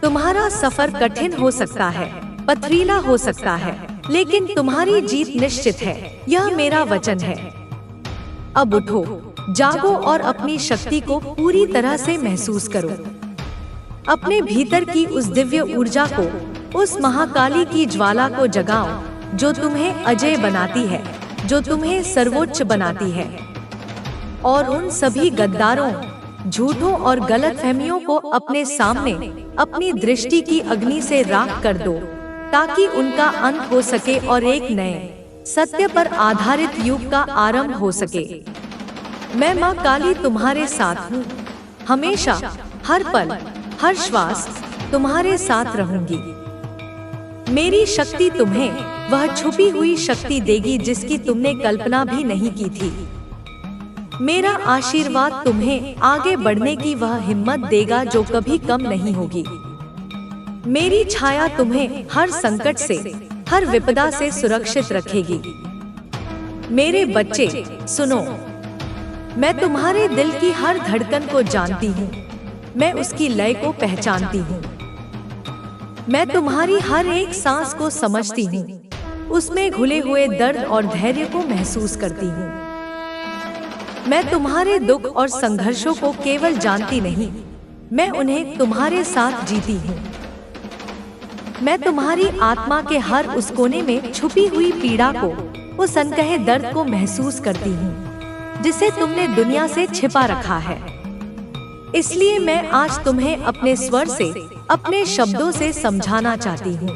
तुम्हारा सफर कठिन हो सकता है, पथरीला हो सकता है, लेकिन तुम्हारी जीत निश्चित है, यह मेरा वचन है। अब उठो, जागो और अपनी शक्ति को पूरी तरह से महसूस करो। अपने भीतर की उस दिव्य ऊर्जा को, उस महाकाली की ज्वाला को जगाओ, जो तुम्हें अजय बनाती है, जो तुम्हें सर्वोच्च बनाती है। और उन सभी गद्दारों, झूठों और गलतफहमियों को अपने सामने अपनी दृष्टि की अग्नि से राख कर दो, ताकि उनका अंत हो सके और एक नए सत्य पर आधारित युग का आरंभ हो सके। मैं माँ काली तुम्हारे साथ हूँ, हमेशा, हर पल, हर श्वास तुम्हारे साथ रहूंगी। मेरी शक्ति तुम्हें वह छुपी हुई शक्ति देगी जिसकी तुमने कल्पना भी नहीं की थी। मेरा आशीर्वाद तुम्हें आगे बढ़ने की वह हिम्मत देगा जो कभी कम नहीं होगी। मेरी छाया तुम्हें हर संकट से, हर विपदा से सुरक्षित रखेगी। मेरे बच्चे सुनो, मैं तुम्हारे दिल की हर धड़कन को जानती हूँ, मैं उसकी लय को पहचानती हूँ। मैं तुम्हारी हर एक सांस को समझती हूँ, उसमें घुले हुए दर्द और धैर्य को महसूस करती हूँ। मैं तुम्हारे दुख और संघर्षों को केवल जानती नहीं, मैं उन्हें तुम्हारे साथ जीती हूँ। मैं तुम्हारी आत्मा के हर उस कोने में छुपी हुई पीड़ा को, उस अनकहे दर्द को महसूस करती हूँ जिसे तुमने दुनिया से छिपा रखा है। इसलिए मैं आज तुम्हें अपने स्वर से, अपने शब्दों से समझाना चाहती हूँ।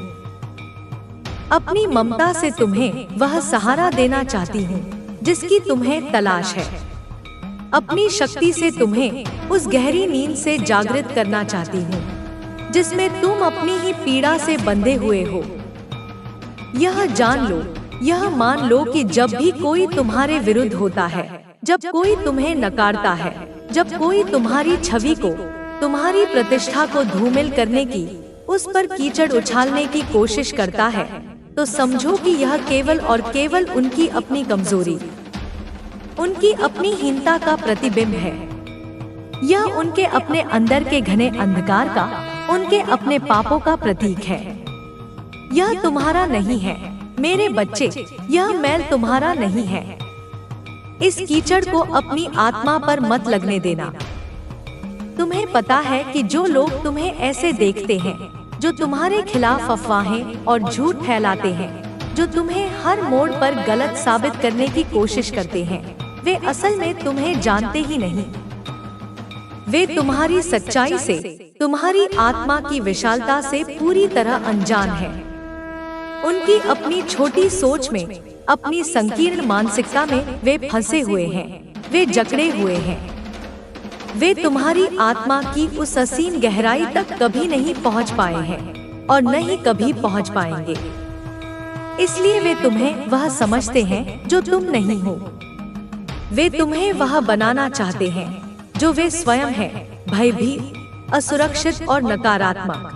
अपनी ममता से तुम्हें वह सहारा देना चाहती हूँ जिसकी तुम्हें तलाश है। अपनी शक्ति से तुम्हें उस गहरी नींद से जागृत करना चाहती हूँ जिसमें तुम अपनी ही पीड़ा से बंधे हुए हो। यह जान लो, यह मान लो कि जब भी कोई तुम्हारे विरुद्ध होता है, जब कोई तुम्हें नकारता है, जब कोई तुम्हारी छवि को, तुम्हारी प्रतिष्ठा को धूमिल करने की, उस पर कीचड़ उछालने की कोशिश करता है, तो समझो कि यह केवल और केवल उनकी अपनी कमजोरी, उनकी अपनी हीनता का प्रतिबिंब है। यह उनके अपने अंदर के घने अंधकार का, उनके अपने पापों का प्रतीक है। यह तुम्हारा नहीं है मेरे बच्चे, यह मैल तुम्हारा नहीं है। इस कीचड़ को अपनी आत्मा पर मत लगने देना। तुम्हें पता है कि जो लोग तुम्हें ऐसे देखते हैं, जो तुम्हारे खिलाफ अफवाहें और झूठ फैलाते हैं, जो तुम्हें हर मोड़ पर गलत साबित करने की कोशिश करते हैं, वे असल में तुम्हें जानते ही नहीं। वे तुम्हारी सच्चाई से, तुम्हारी आत्मा की विशालता से पूरी तरह अनजान हैं। उनकी अपनी छोटी सोच में, अपनी संकीर्ण मानसिकता में वे फंसे हुए हैं, वे जकड़े हुए हैं। वे तुम्हारी आत्मा की उस असीम गहराई तक कभी नहीं पहुंच पाए हैं और न ही कभी पहुंच पाएंगे। इसलिए वे तुम्हें वह समझते हैं जो तुम नहीं हो। वे तुम्हें वह बनाना चाहते हैं जो वे स्वयं हैं, भयभीत, असुरक्षित और नकारात्मक।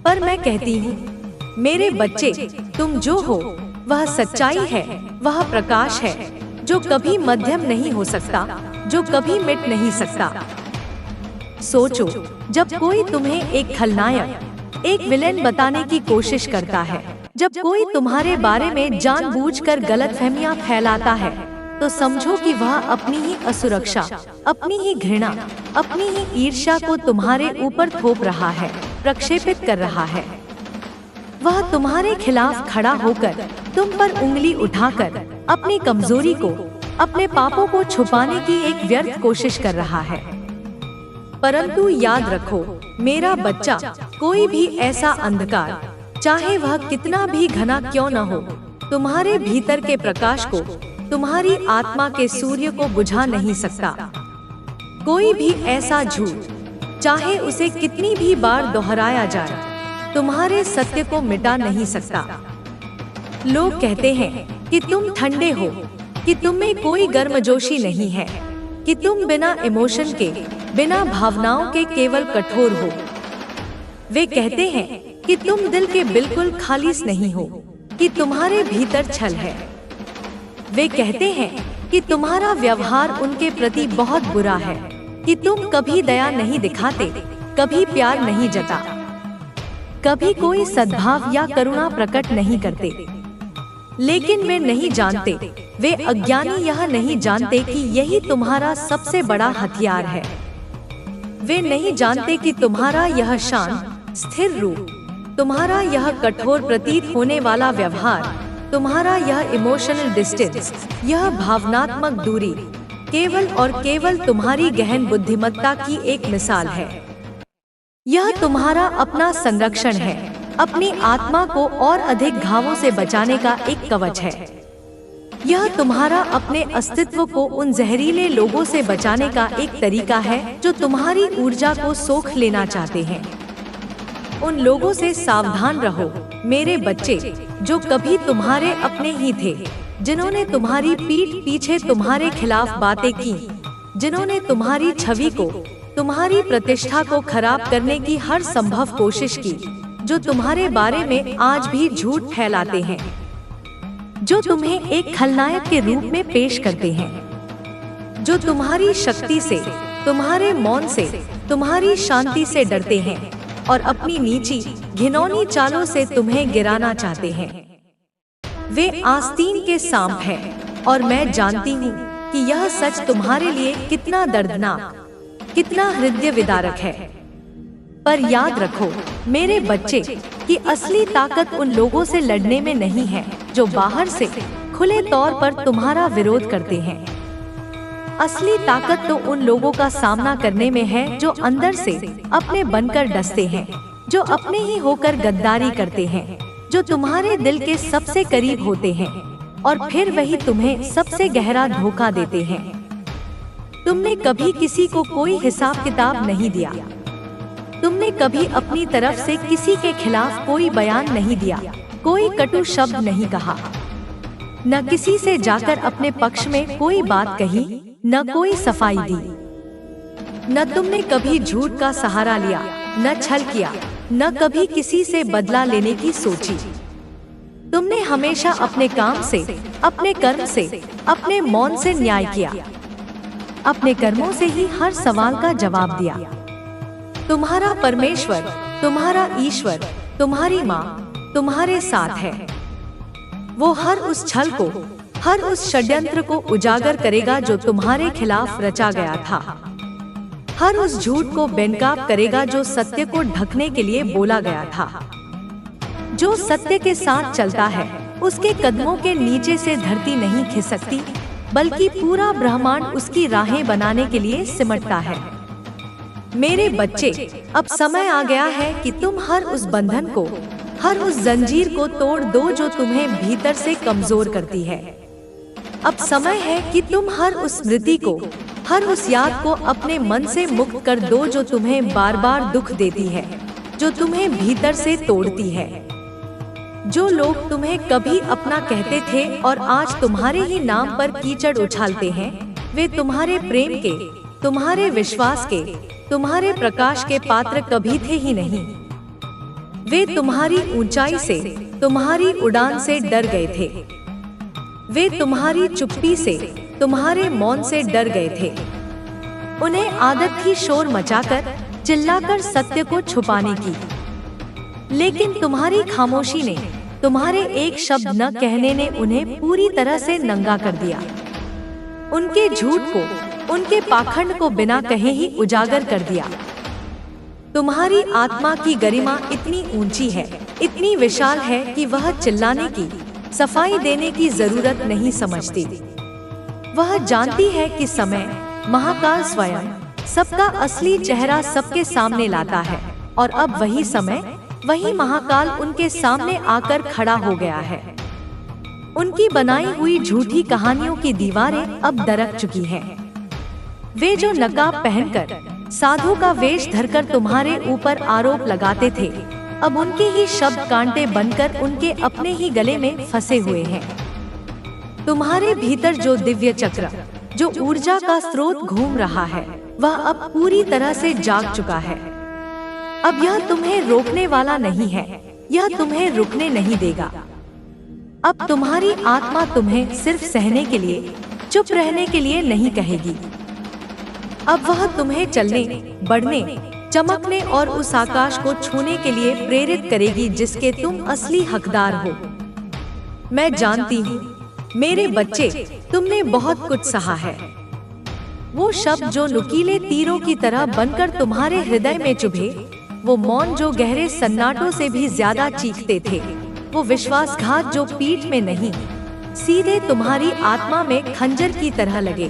पर मैं कहती हूँ, मेरे बच्चे, तुम जो हो वह सच्चाई है, वह प्रकाश है जो कभी मध्यम नहीं हो सकता, जो कभी मिट नहीं सकता। सोचो, जब कोई तुम्हें एक खलनायक, एक विलेन बताने की कोशिश करता है, जब कोई तुम्हारे बारे में जानबूझकर गलतफहमियां फैलाता है, तो समझो कि वह अपनी ही असुरक्षा, अपनी ही घृणा, अपनी ही ईर्ष्या को तुम्हारे ऊपर थोप रहा है, प्रक्षेपित कर रहा है। वह तुम्हारे खिलाफ खड़ा होकर, तुम पर उंगली उठाकर, अपनी कमजोरी को, अपने पापों को छुपाने की एक व्यर्थ कोशिश कर रहा है। परंतु याद रखो मेरा बच्चा, कोई भी ऐसा अंधकार, चाहे वह कितना भी घना क्यों न हो, तुम्हारे भीतर के प्रकाश को, तुम्हारी आत्मा के सूर्य को बुझा नहीं सकता। कोई भी ऐसा झूठ, चाहे उसे कितनी भी बार दोहराया जाए, तुम्हारे सत्य को मिटा नहीं सकता। लोग कहते हैं कि तुम ठंडे हो, कि तुम में कोई गर्मजोशी नहीं है, कि तुम बिना इमोशन के, बिना भावनाओं के केवल कठोर हो। वे कहते हैं कि तुम दिल के बिल्कुल खालिस नहीं हो, कि तुम्हारे भीतर छल है। वे कहते हैं कि तुम्हारा व्यवहार उनके प्रति बहुत बुरा है, कि तुम कभी दया नहीं दिखाते, कभी प्यार नहीं जता, कभी कोई सद्भाव या करुणा प्रकट नहीं करते। लेकिन वे नहीं जानते, वे अज्ञानी यह नहीं जानते कि यही तुम्हारा सबसे बड़ा हथियार है। वे नहीं जानते कि तुम्हारा यह शांत, स्थिर रूप, तुम्हारा यह कठोर प्रतीत होने वाला व्यवहार, तुम्हारा यह इमोशनल डिस्टेंस, यह भावनात्मक दूरी, केवल और केवल तुम्हारी गहन बुद्धिमत्ता की एक मिसाल है। यह तुम्हारा अपना संरक्षण है, अपनी आत्मा को और अधिक घावों से बचाने का एक कवच है। यह तुम्हारा अपने अस्तित्व को उन जहरीले लोगों से बचाने का एक तरीका है जो तुम्हारी ऊर्जा को सोख लेना चाहते हैं। उन लोगों से सावधान रहो मेरे बच्चे, जो कभी तुम्हारे अपने ही थे, जिन्होंने तुम्हारी पीठ पीछे तुम्हारे खिलाफ बातें की, जिन्होंने तुम्हारी छवि को, तुम्हारी प्रतिष्ठा को खराब करने की हर संभव कोशिश की, जो तुम्हारे बारे में आज भी झूठ फैलाते हैं, जो तुम्हें एक खलनायक के रूप में पेश करते हैं, जो तुम्हारी शक्ति से, तुम्हारे मौन से, तुम्हारी शांति से डरते हैं और अपनी नीची, घिनौनी चालों से तुम्हें गिराना चाहते हैं। वे आस्तीन के सांप हैं और मैं जानती हूँ कि यह सच तुम्हारे लिए कितना दर्दनाक, कितना हृदय विदारक है। पर याद रखो मेरे बच्चे कि असली ताकत उन लोगों से लड़ने में नहीं है जो बाहर से खुले तौर पर तुम्हारा विरोध करते हैं। असली ताकत तो उन लोगों का सामना करने में है जो अंदर से अपने बनकर डसते हैं, जो अपने ही होकर गद्दारी करते हैं, जो तुम्हारे दिल के सबसे करीब होते हैं और फिर वही तुम्हें सबसे गहरा धोखा देते हैं। तुमने कभी किसी को कोई हिसाब किताब नहीं दिया, तुमने कभी अपनी तरफ से किसी के खिलाफ कोई बयान नहीं दिया, कोई कटु शब्द नहीं कहा, न किसी से जाकर अपने पक्ष में कोई बात कही, न कोई सफाई दी। न तुमने कभी झूठ का सहारा लिया, न छल किया, न कभी किसी से बदला लेने की सोची। तुमने हमेशा अपने काम से, अपने कर्म से, अपने मौन से न्याय किया, अपने कर्मों से ही हर सवाल का जवाब दिया। तुम्हारा परमेश्वर, तुम्हारा ईश्वर, तुम्हारी माँ तुम्हारे साथ है। वो हर उस छल को, हर उस षड्यंत्र को उजागर करेगा जो तुम्हारे खिलाफ रचा गया था। हर उस झूठ को बेनकाब करेगा जो सत्य को ढकने के लिए बोला गया था। जो सत्य के साथ चलता है उसके कदमों के नीचे से धरती नहीं खिसकती, बल्कि पूरा ब्रह्मांड उसकी राहें बनाने के लिए सिमटता है। मेरे बच्चे, अब समय आ गया है कि तुम हर उस बंधन को, हर उस जंजीर को तोड़ दो जो तुम्हें भीतर से कमजोर करती है। अब समय है कि तुम हर उस स्मृति को, हर उस याद को अपने मन से मुक्त कर दो जो तुम्हें बार बार दुख देती है, जो तुम्हें भीतर से तोड़ती है। जो लोग तुम्हें कभी अपना कहते थे और आज तुम्हारे ही नाम पर कीचड़ उछालते हैं, वे तुम्हारे प्रेम के, तुम्हारे विश्वास के, तुम्हारे प्रकाश के पात्र कभी थे ही नहीं। वे तुम्हारी ऊंचाई से, तुम्हारी उड़ान से डर गए थे। वे तुम्हारी चुप्पी से, तुम्हारे मौन से डर गए थे। उन्हें आदत थी शोर मचाकर, चिल्लाकर सत्य को छुपाने की, लेकिन तुम्हारी खामोशी ने, तुम्हारे एक शब्द न कहने ने उन्हें पूरी तरह से नंगा कर दिया। उनके झूठ को, उनके पाखंड को बिना कहे ही उजागर कर दिया। तुम्हारी आत्मा की गरिमा इतनी ऊंची है, इतनी विशाल है कि वह चिल्लाने की, सफाई देने की जरूरत नहीं समझती। वह जानती है कि समय, महाकाल स्वयं, सबका असली चेहरा सबके सामने लाता है, और अब वही समय, वही महाकाल उनके सामने आकर खड़ा हो गया है। उनकी बनाई हुई झूठी कहानियों की दीवारें अब दरक चुकी हैं। वे जो नकाब पहनकर, साधु का वेश धरकर तुम्हारे ऊपर आरोप लगाते थे, अब उनके ही शब्द कांटे बनकर उनके अपने ही गले में फंसे हुए हैं। तुम्हारे भीतर जो दिव्य चक्र, जो ऊर्जा का स्रोत घूम रहा है, वह अब पूरी तरह से जाग चुका है। अब यह तुम्हें रोकने वाला नहीं है, यह तुम्हें रुकने नहीं देगा। अब तुम्हारी आत्मा तुम्हें सिर्फ सहने के लिए, चुप रहने के लिए नहीं कहेगी। अब वह तुम्हें चलने, बढ़ने, चमकने और उस आकाश को छूने के लिए प्रेरित करेगी जिसके तुम असली हकदार हो। मैं जानती हूँ मेरे बच्चे, तुमने बहुत कुछ सहा है। वो शब्द जो नुकीले तीरों की तरह बनकर तुम्हारे हृदय में चुभे, वो मौन जो गहरे सन्नाटों से भी ज्यादा चीखते थे, वो विश्वासघात जो पीठ में नहीं, सीधे तुम्हारी आत्मा में खंजर की तरह लगे।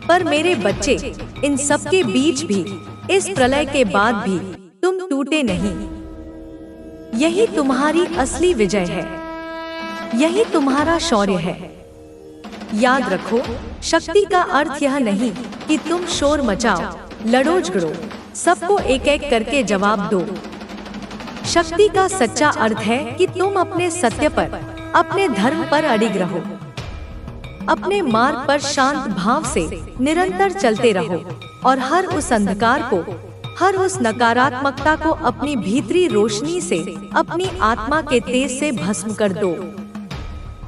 पर मेरे बच्चे, इन सब के बीच भी, इस प्रलय के बाद भी तुम टूटे नहीं। यही तुम्हारी असली विजय है, यही तुम्हारा शौर्य है। याद रखो, शक्ति का अर्थ यह नहीं कि तुम शोर मचाओ, लड़ो झगड़ो, सबको एक एक करके जवाब दो। शक्ति का सच्चा अर्थ है कि तुम अपने सत्य पर, अपने धर्म पर अडिग रहो, अपने मार्ग पर शांत भाव से निरंतर चलते रहो, और हर उस अंधकार को, हर उस नकारात्मकता को अपनी भीतरी रोशनी से, अपनी आत्मा के तेज से भस्म कर दो।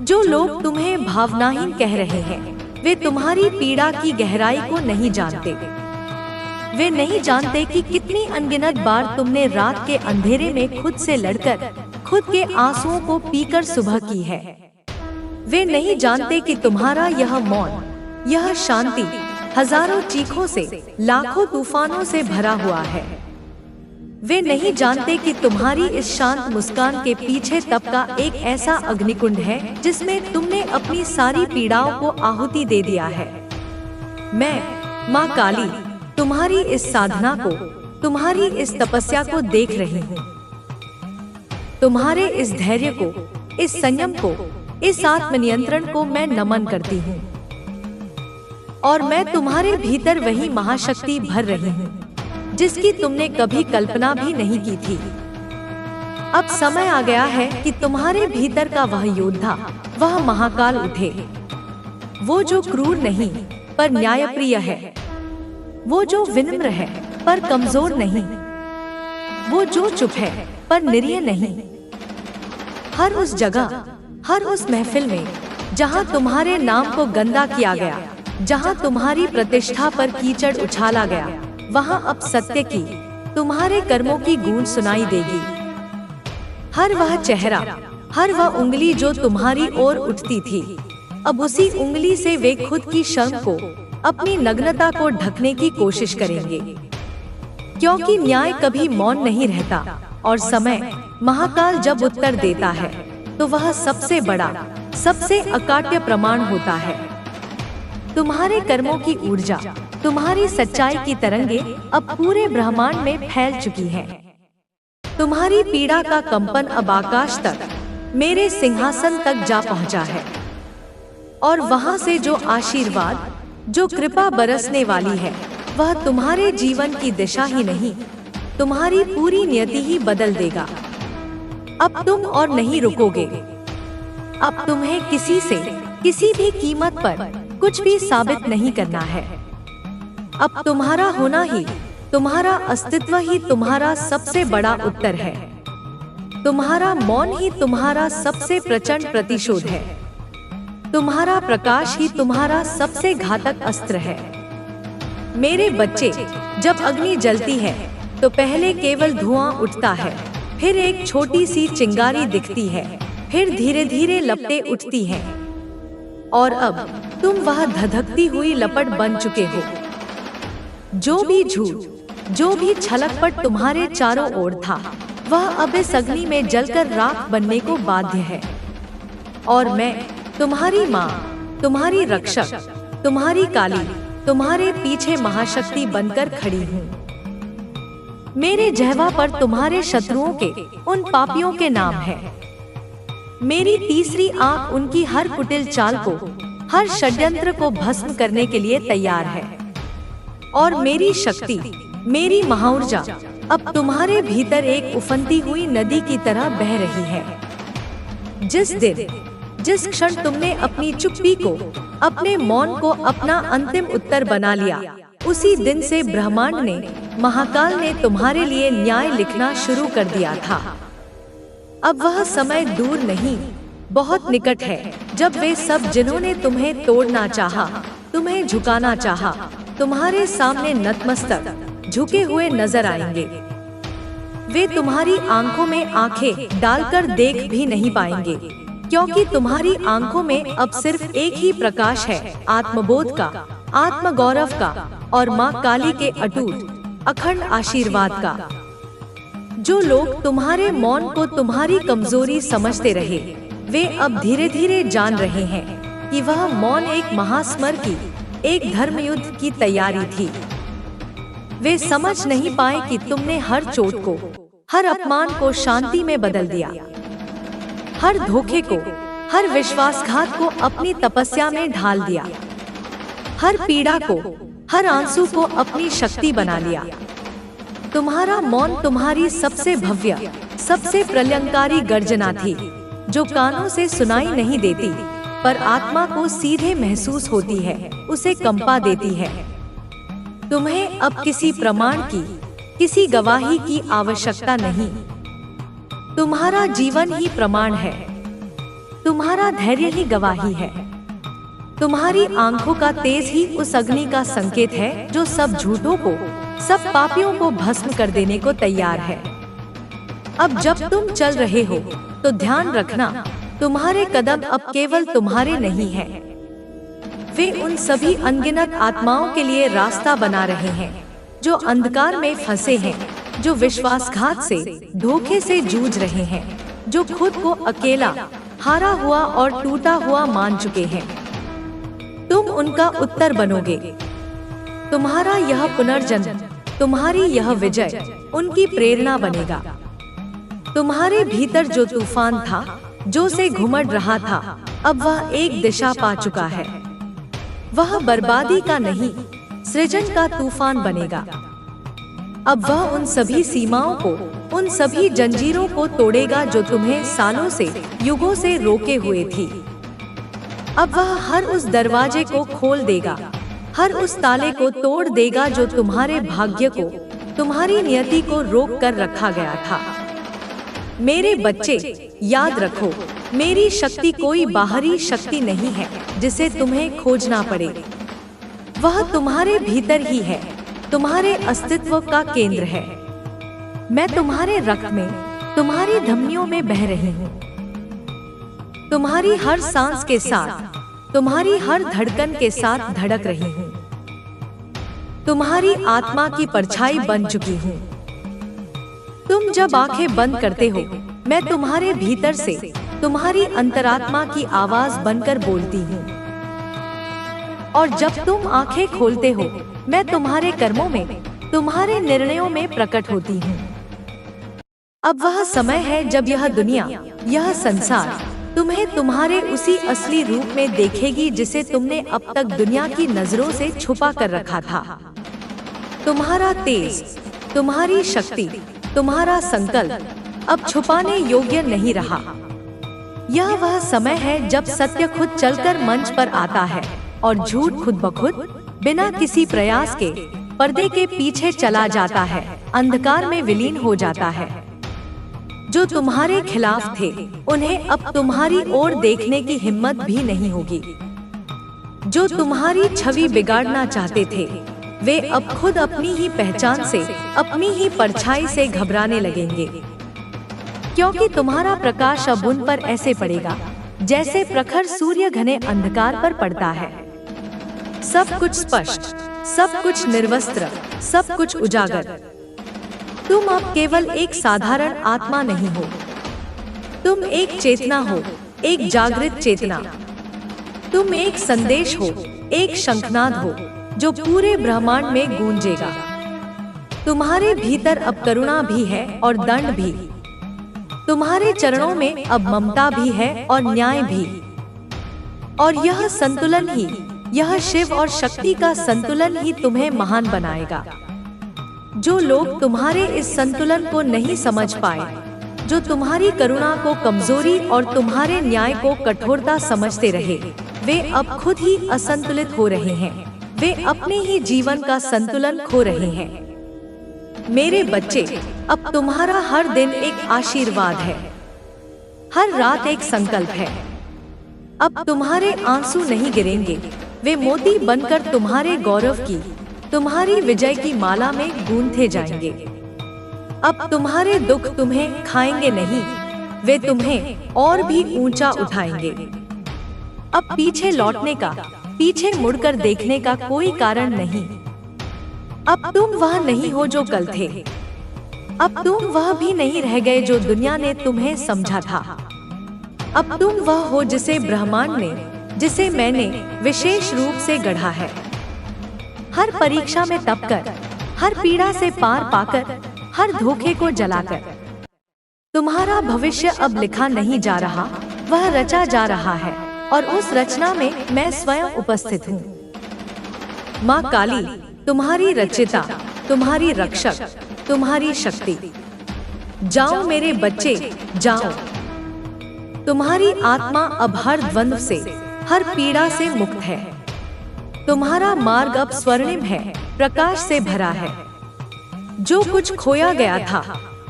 जो लोग तुम्हें भावनाहीन कह रहे हैं, वे तुम्हारी पीड़ा की गहराई को नहीं जानते। वे नहीं जानते कि कितनी अनगिनत बार तुमने रात के अंधेरे में खुद से लड़कर, खुद के आंसुओं को पीकर सुबह की है। वे नहीं जानते कि तुम्हारा यह मौन, यह शांति हजारों चीखों से, लाखों तूफानों से भरा हुआ है। वे नहीं जानते कि तुम्हारी इस शांत मुस्कान के पीछे तप का एक ऐसा अग्निकुंड है जिसमें तुमने अपनी सारी पीड़ाओं को आहुति दे दिया है। मैं, माँ काली, तुम्हारी इस साधना को, तुम्हारी इस तपस्या को देख रही हूँ। तुम्हारे इस धैर्य को, इस संयम को, इस आत्मनियंत्रण को मैं नमन करती हूँ। और मैं तुम्हारे भीतर वही महाशक्ति भर रही हूँ जिसकी तुमने कभी कल्पना भी नहीं की थी। अब समय आ गया है कि तुम्हारे भीतर का वह योद्धा, वह महाकाल उठे। वो जो क्रूर नहीं पर न्यायप्रिय है, वो जो विनम्र है पर कमजोर नहीं, वो जो चुप है पर निरीह नहीं। हर उस जगह, हर उस महफिल में जहाँ तुम्हारे नाम को गंदा किया गया, जहाँ तुम्हारी प्रतिष्ठा पर कीचड़ उछाला गया, वहाँ अब सत्य की, तुम्हारे कर्मों की गूंज सुनाई देगी। हर वह चेहरा, हर वह उंगली जो तुम्हारी ओर उठती थी, अब उसी उंगली से वे खुद की शर्म को, अपनी नग्नता को ढकने की कोशिश करेंगे। क्योंकि न्याय कभी मौन नहीं रहता, और समय, महाकाल जब उत्तर देता है तो वह सबसे बड़ा, सबसे अकाट्य प्रमाण होता है। तुम्हारे कर्मों की ऊर्जा, तुम्हारी सच्चाई की तरंगे अब पूरे ब्रह्मांड में फैल चुकी हैं। तुम्हारी पीड़ा का कंपन अब आकाश तक, मेरे सिंहासन तक जा पहुंचा है। और वहां से जो आशीर्वाद, जो कृपा बरसने वाली है, वह तुम्हारे जीवन की दिशा ही नहीं, तुम्हारी पूरी नियति ही बदल देगा। अब तुम और नहीं रुकोगे। अब तुम्हें किसी से, किसी भी कीमत पर कुछ भी साबित नहीं करना है। अब तुम्हारा होना ही, तुम्हारा अस्तित्व ही तुम्हारा सबसे बड़ा उत्तर है। तुम्हारा मौन ही तुम्हारा सबसे प्रचंड प्रतिशोध है। तुम्हारा प्रकाश ही तुम्हारा सबसे घातक अस्त्र है। मेरे बच्चे, जब अग्नि जलती है तो पहले केवल धुआं उठता है, फिर एक छोटी सी चिंगारी दिखती है, फिर धीरे धीरे लपटें उठती हैं। और अब तुम वह धधकती हुई लपट बन चुके हो। जो भी झूठ, जो भी छलकपट तुम्हारे चारों ओर था, वह अब इस अग्नि में जलकर राख बनने को बाध्य है। और मैं, तुम्हारी माँ, तुम्हारी रक्षक, तुम्हारी काली, तुम्हारे पीछे महाशक्ति बनकर खड़ी हूँ। मेरे जिह्वा पर तुम्हारे शत्रुओं के, उन पापियों के नाम है। मेरी तीसरी आंख उनकी हर कुटिल चाल को, हर षड्यंत्र को भस्म करने के लिए तैयार है। और मेरी शक्ति, मेरी महाऊर्जा अब तुम्हारे भीतर एक उफनती हुई नदी की तरह बह रही है। जिस दिन, जिस क्षण तुमने अपनी चुप्पी को, अपने मौन को अपना अंतिम उत्तर बना लिया, उसी दिन से ब्रह्मांड ने, महाकाल ने तुम्हारे लिए न्याय लिखना शुरू कर दिया था। अब वह समय दूर नहीं, बहुत निकट है, जब वे सब जिन्होंने तुम्हें तोड़ना चाहा, तुम्हें झुकाना चाहा, तुम्हारे सामने नतमस्तक झुके हुए नजर आएंगे। वे तुम्हारी आंखों में आंखें डालकर देख भी नहीं पाएंगे, क्योंकि तुम्हारी आंखों में अब सिर्फ एक ही प्रकाश है, आत्मबोध का, आत्मगौरव का और माँ काली के अटूट अखंड आशीर्वाद का। जो लोग तुम्हारे मौन को तुम्हारी कमजोरी समझते रहे, वे अब धीरे धीरे जान रहे हैं कि वह मौन एक महास्मर की, एक धर्मयुद्ध की तैयारी थी। वे समझ नहीं पाए कि तुमने हर चोट को, हर अपमान को शांति में बदल दिया, हर धोखे को, हर विश्वासघात को अपनी तपस्या में ढाल दिया, हर पीड़ा को, हर आंसू को अपनी शक्ति बना लिया। तुम्हारा मौन तुम्हारी सबसे भव्य, सबसे प्रलयंकारी गर्जना थी, जो कानों से सुनाई नहीं देती, पर आत्मा को सीधे महसूस होती है, उसे कंपा देती है। तुम्हें अब किसी प्रमाण की, किसी गवाही की आवश्यकता नहीं। तुम्हारा जीवन ही प्रमाण है, तुम्हारा धैर्य ही गवाही है, तुम्हारी आंखों का तेज ही उस अग्नि का संकेत है जो सब झूठों को, सब पापियों को भस्म कर देने को तैयार है। अब जब तुम चल रहे हो तो ध्यान रखना, तुम्हारे कदम अब केवल तुम्हारे नहीं हैं, वे उन सभी अनगिनत आत्माओं के लिए रास्ता बना रहे हैं जो अंधकार में फंसे हैं, जो विश्वासघात से, धोखे से जूझ रहे हैं, जो खुद को अकेला, हारा हुआ और टूटा हुआ मान चुके हैं। तुम उनका उत्तर बनोगे। तुम्हारा यह पुनर्जन्म, तुम्हारी यह विजय उनकी प्रेरणा बनेगा। तुम्हारे भीतर जो तूफान था, जो से घुमड़ रहा था, अब वह एक दिशा पा चुका है। वह बर्बादी का नहीं, सृजन का तूफान बनेगा। अब वह उन सभी सीमाओं को, उन सभी जंजीरों को तोड़ेगा जो तुम्हें सालों से, युगों से रोके हुए थी। अब वह हर उस दरवाजे को खोल देगा, हर उस ताले को तोड़ देगा जो तुम्हारे भाग्य को, तुम्हारी नियति को रोक कर रखा गया था। मेरे बच्चे, याद रखो, मेरी शक्ति कोई बाहरी शक्ति नहीं है जिसे तुम्हें खोजना पड़े। वह तुम्हारे भीतर ही है, तुम्हारे अस्तित्व का केंद्र है। मैं तुम्हारे रक्त में, तुम्हारी धमनियों में बह रही हूँ। तुम्हारी हर सांस के साथ, तुम्हारी हर धड़कन के साथ धड़क रही हूँ। तुम्हारी आत्मा की परछाई बन चुकी हूँ। तुम जब आंखें बंद करते हो, मैं तुम्हारे भीतर से, तुम्हारी अंतरात्मा की आवाज बनकर बोलती हूँ। और जब तुम आंखें खोलते हो, मैं तुम्हारे कर्मों में, तुम्हारे निर्णयों में प्रकट होती हूँ। अब वह समय है जब यह दुनिया, यह संसार तुम्हें तुम्हारे उसी असली रूप में देखेगी जिसे तुमने अब तक दुनिया की नजरों से छुपा कर रखा था। तुम्हारा तेज, तुम्हारी शक्ति, तुम्हारा संकल्प अब छुपाने योग्य नहीं रहा। यह वह समय है जब सत्य खुद चलकर मंच पर आता है और झूठ खुद ब खुद बिना किसी प्रयास के पर्दे के पीछे चला जाता है, अंधकार में विलीन हो जाता है। जो तुम्हारे खिलाफ थे, उन्हें अब तुम्हारी ओर देखने की हिम्मत भी नहीं होगी। जो तुम्हारी छवि बिगाड़ना चाहते थे, वे अब खुद अपनी ही पहचान से, अपनी ही परछाई से घबराने लगेंगे, क्योंकि तुम्हारा प्रकाश अब उन पर ऐसे पड़ेगा जैसे प्रखर सूर्य घने अंधकार पर पड़ता है। सब कुछ स्पष्ट, सब कुछ निर्वस्त्र, सब कुछ उजागर। तुम अब केवल एक साधारण आत्मा नहीं हो, तुम एक चेतना हो, एक जागृत चेतना। तुम एक संदेश हो, एक शंखनाद हो जो पूरे ब्रह्मांड में गूंजेगा। तुम्हारे भीतर अब करुणा भी है और दंड भी। तुम्हारे चरणों में अब ममता भी है और न्याय भी। और यह संतुलन ही, यह शिव और शक्ति का संतुलन ही तुम्हें महान बनाएगा। जो लोग तुम्हारे इस संतुलन को नहीं समझ पाए, जो तुम्हारी करुणा को कमजोरी और तुम्हारे न्याय को कठोरता समझते रहे, वे अब खुद ही असंतुलित हो रहे हैं। वे अपने ही जीवन का संतुलन खो रहे हैं। मेरे बच्चे, अब तुम्हारा हर दिन एक आशीर्वाद है, हर रात एक संकल्प है। अब तुम्हारे आंसू नहीं गिरेंगे, वे मोती बनकर तुम्हारे गौरव की, तुम्हारी विजय की माला में गूंथे जाएंगे। अब तुम्हारे दुख तुम्हें खाएंगे नहीं, वे तुम्हें और भी ऊंचा उठाएंगे। अब पीछे लौटने का, पीछे मुड़कर देखने का कोई कारण नहीं। अब तुम वह नहीं हो जो कल थे। अब तुम वह भी नहीं रह गए जो दुनिया ने तुम्हें समझा था। अब तुम वह हो जिसे ब्रह्मांड ने, जिसे मैंने विशेष रूप से गढ़ा है। हर परीक्षा में तपकर, हर पीड़ा से पार पाकर, हर धोखे को जलाकर। तुम्हारा भविष्य अब लिखा नहीं जा रहा, वह रचा जा रहा है और उस रचना में मैं स्वयं उपस्थित हूँ। माँ काली, तुम्हारी रचिता, तुम्हारी रक्षक, तुम्हारी शक्ति। जाओ मेरे बच्चे, जाओ। तुम्हारी आत्मा अब हर द्वंद्व से, हर पीड़ा से मुक्त है। तुम्हारा मार्ग अब स्वर्णिम है, प्रकाश से भरा है। जो कुछ खोया गया था,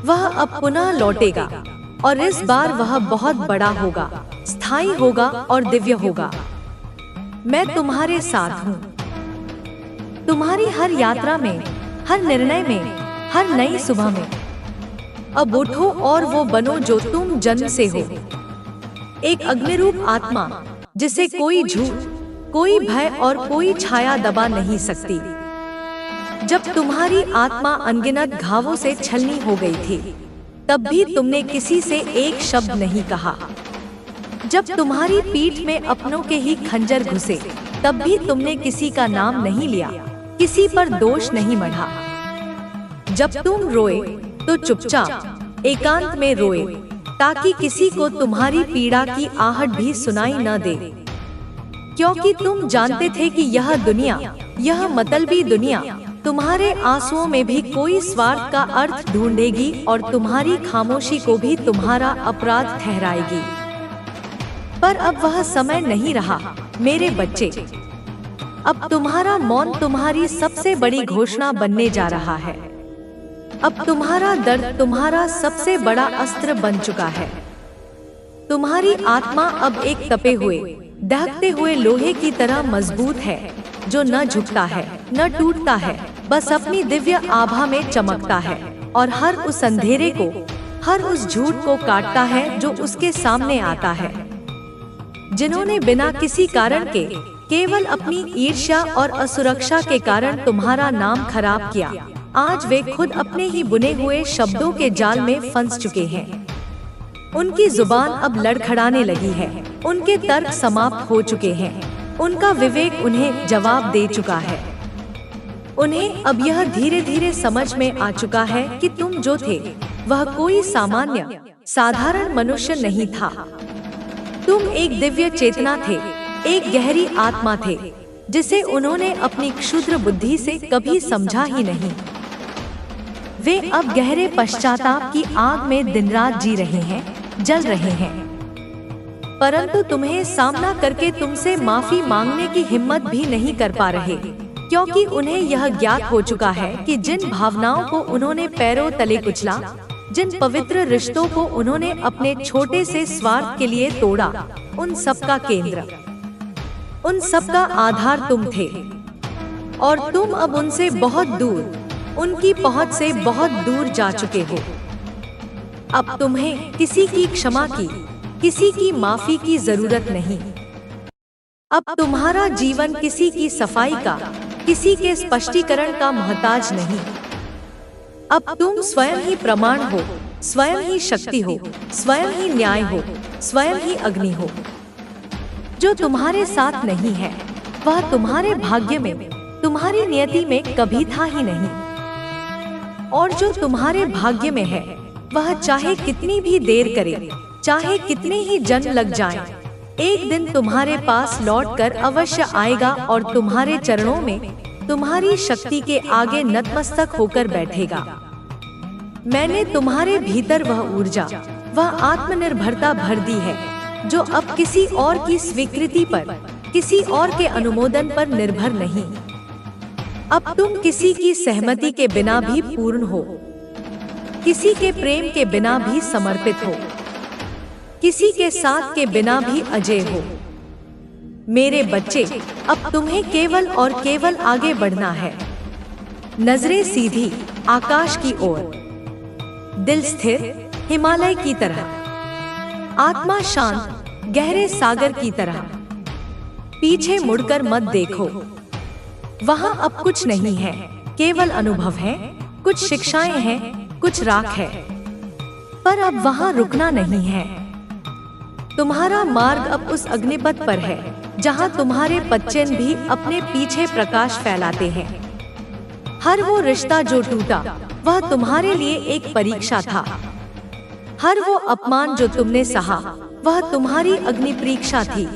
वह अब पुनः लौटेगा और इस बार वह बहुत बड़ा होगा, स्थायी होगा और दिव्य होगा। मैं तुम्हारे साथ हूँ। तुम्हारी हर यात्रा में, हर निर्णय में, हर नई सुबह में। अब उठो और वो बनो जो तुम जन्म से हो। एक अग्निरूप आत्मा जिसे कोई झूठ, कोई भय और कोई छाया दबा नहीं सकती। जब तुम्हारी आत्मा अनगिनत घावों से छलनी हो गई थी, तब भी तुमने किसी से एक शब्द नहीं कहा। जब तुम्हारी पीठ में अपनों के ही खंजर घुसे, तब भी तुमने किसी का नाम नहीं लिया, किसी पर दोष नहीं मढ़ा। जब तुम रोए तो चुपचाप एकांत में रोए, ताकि किसी को तुम्हारी पीड़ा की आहट भी सुनाई न दे, क्योंकि तुम जानते थे कि यह दुनिया, यह मतलबी दुनिया तुम्हारे आंसुओं में भी कोई स्वार्थ का अर्थ ढूंढेगी और तुम्हारी खामोशी को भी तुम्हारा अपराध ठहराएगी। पर अब वह समय नहीं रहा मेरे बच्चे। अब तुम्हारा मौन तुम्हारी सबसे बड़ी घोषणा बनने जा रहा है। अब तुम्हारा दर्द तुम्हारा सबसे बड़ा अस्त्र बन चुका है। तुम्हारी आत्मा अब एक तपे हुए, दहकते हुए लोहे की तरह मजबूत है, जो न झुकता है, न टूटता है, बस अपनी दिव्य आभा में चमकता है और हर उस अंधेरे को, हर उस झूठ को काटता है जो उसके सामने आता है। जिन्होंने बिना किसी कारण के, केवल अपनी ईर्ष्या और असुरक्षा के कारण तुम्हारा नाम खराब किया, आज वे खुद अपने ही बुने हुए शब्दों के जाल में फंस चुके हैं। उनकी जुबान अब लड़खड़ाने लगी है, उनके तर्क समाप्त हो चुके हैं, उनका विवेक उन्हें जवाब दे चुका है। उन्हें अब यह धीरे धीरे समझ में आ चुका है कि तुम जो थे वह कोई सामान्य साधारण मनुष्य नहीं था। तुम एक दिव्य चेतना थे, एक गहरी आत्मा थे, जिसे उन्होंने अपनी क्षुद्र बुद्धि से कभी समझा ही नहीं। वे अब गहरे पश्चाताप की आग में दिन रात जी रहे हैं, जल रहे हैं, परंतु तुम्हें सामना करके तुमसे माफी मांगने की हिम्मत भी नहीं कर पा रहे, क्योंकि उन्हें यह ज्ञात हो चुका है कि जिन भावनाओं को उन्होंने पैरों तले कुचला, जिन पवित्र रिश्तों को उन्होंने अपने छोटे से स्वार्थ के लिए तोड़ा, उन सब का केंद्र, उन सब का आधार तुम थे। और तुम अब उनसे बहुत दूर, उनकी पहुंच से बहुत दूर जा चुके हो। अब तुम्हें किसी की क्षमा की, किसी की माफी की जरूरत नहीं। अब तुम्हारा जीवन किसी की सफाई का, किसी के स्पष्टीकरण का मोहताज नहीं। अब तुम स्वयं ही प्रमाण हो, स्वयं ही शक्ति हो, स्वयं ही न्याय हो, स्वयं ही अग्नि हो। जो तुम्हारे साथ नहीं है वह तुम्हारे भाग्य में, तुम्हारी नियति में कभी था ही नहीं। और जो तुम्हारे भाग्य में है वह चाहे कितनी भी देर करे, चाहे कितने ही जन्म लग जाएं, एक दिन तुम्हारे पास लौटकर अवश्य आएगा और तुम्हारे चरणों में, तुम्हारी शक्ति के आगे नतमस्तक होकर बैठेगा। मैंने तुम्हारे भीतर वह ऊर्जा, वह आत्मनिर्भरता भर दी है जो अब किसी और की स्वीकृति पर, किसी और के अनुमोदन पर निर्भर नहीं। अब तुम किसी की सहमति के बिना भी पूर्ण हो, किसी के प्रेम के बिना भी समर्पित हो, किसी के साथ के बिना भी अजय हो। मेरे बच्चे, अब तुम्हें केवल और केवल आगे बढ़ना है। नजरें सीधी आकाश की ओर, दिल स्थिर हिमालय की तरह, आत्मा शांत गहरे सागर की तरह। पीछे मुड़कर मत देखो, वहाँ अब कुछ नहीं है, केवल अनुभव है, कुछ शिक्षाएं हैं, कुछ राख है, पर अब वहाँ रुकना नहीं है। तुम्हारा मार्ग अब उस अग्निपथ पर है जहाँ तुम्हारे बच्चन भी अपने पीछे प्रकाश फैलाते हैं। हर वो रिश्ता जो टूटा वह तुम्हारे लिए एक परीक्षा था। हर वो अपमान जो तुमने सहा वह तुम्हारी अग्नि परीक्षा थी।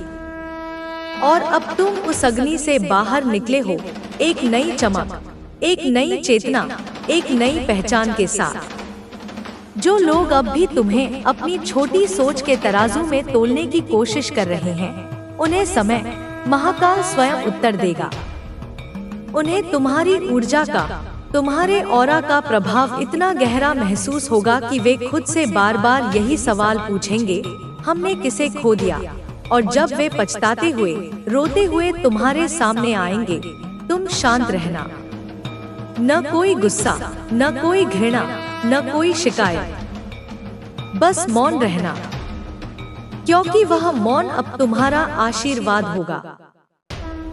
और अब तुम उस अग्नि से बाहर निकले हो, एक नई चमक, एक नई चेतना, एक नई पहचान के साथ। जो लोग अब भी तुम्हें अपनी छोटी सोच के तराजू में तोलने की कोशिश कर रहे हैं, उन्हें समय, महाकाल स्वयं उत्तर देगा। उन्हें तुम्हारी ऊर्जा का, तुम्हारे ऑरा का प्रभाव इतना गहरा महसूस होगा कि वे खुद से बार बार यही सवाल पूछेंगे, हमने किसे खो दिया। और जब वे पछताते हुए, रोते हुए तुम्हारे सामने आएंगे, तुम शांत रहना। न कोई गुस्सा, न कोई घृणा, न कोई शिकायत, बस मौन रहना, क्योंकि वह मौन अब तुम्हारा आशीर्वाद होगा।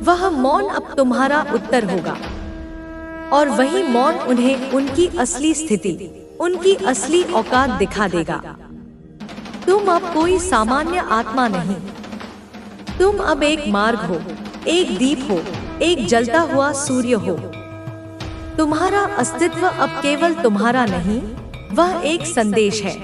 वह मौन अब तुम्हारा उत्तर होगा। और वही मौन उन्हें उनकी असली स्थिति, उनकी असली औकात दिखा देगा। तुम अब कोई सामान्य आत्मा नहीं, तुम अब एक मार्ग हो, एक दीप हो, एक जलता हुआ सूर्य हो। तुम्हारा अस्तित्व अब केवल तुम्हारा नहीं, वह एक संदेश है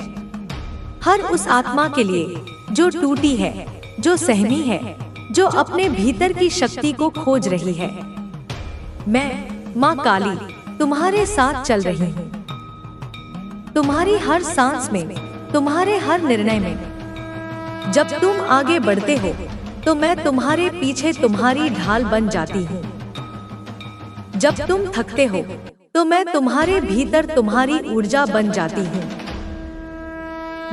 हर उस आत्मा के लिए जो टूटी है, जो सहमी है, जो अपने भीतर की शक्ति को खोज रही है। मैं माँ काली तुम्हारे साथ चल रही हूँ, तुम्हारी हर सांस में, तुम्हारे हर निर्णय में। जब तुम आगे बढ़ते हो तो मैं तुम्हारे पीछे तुम्हारी ढाल बन जाती हूँ। जब तुम थकते हो तो मैं तुम्हारे भीतर तुम्हारी ऊर्जा बन जाती हूँ।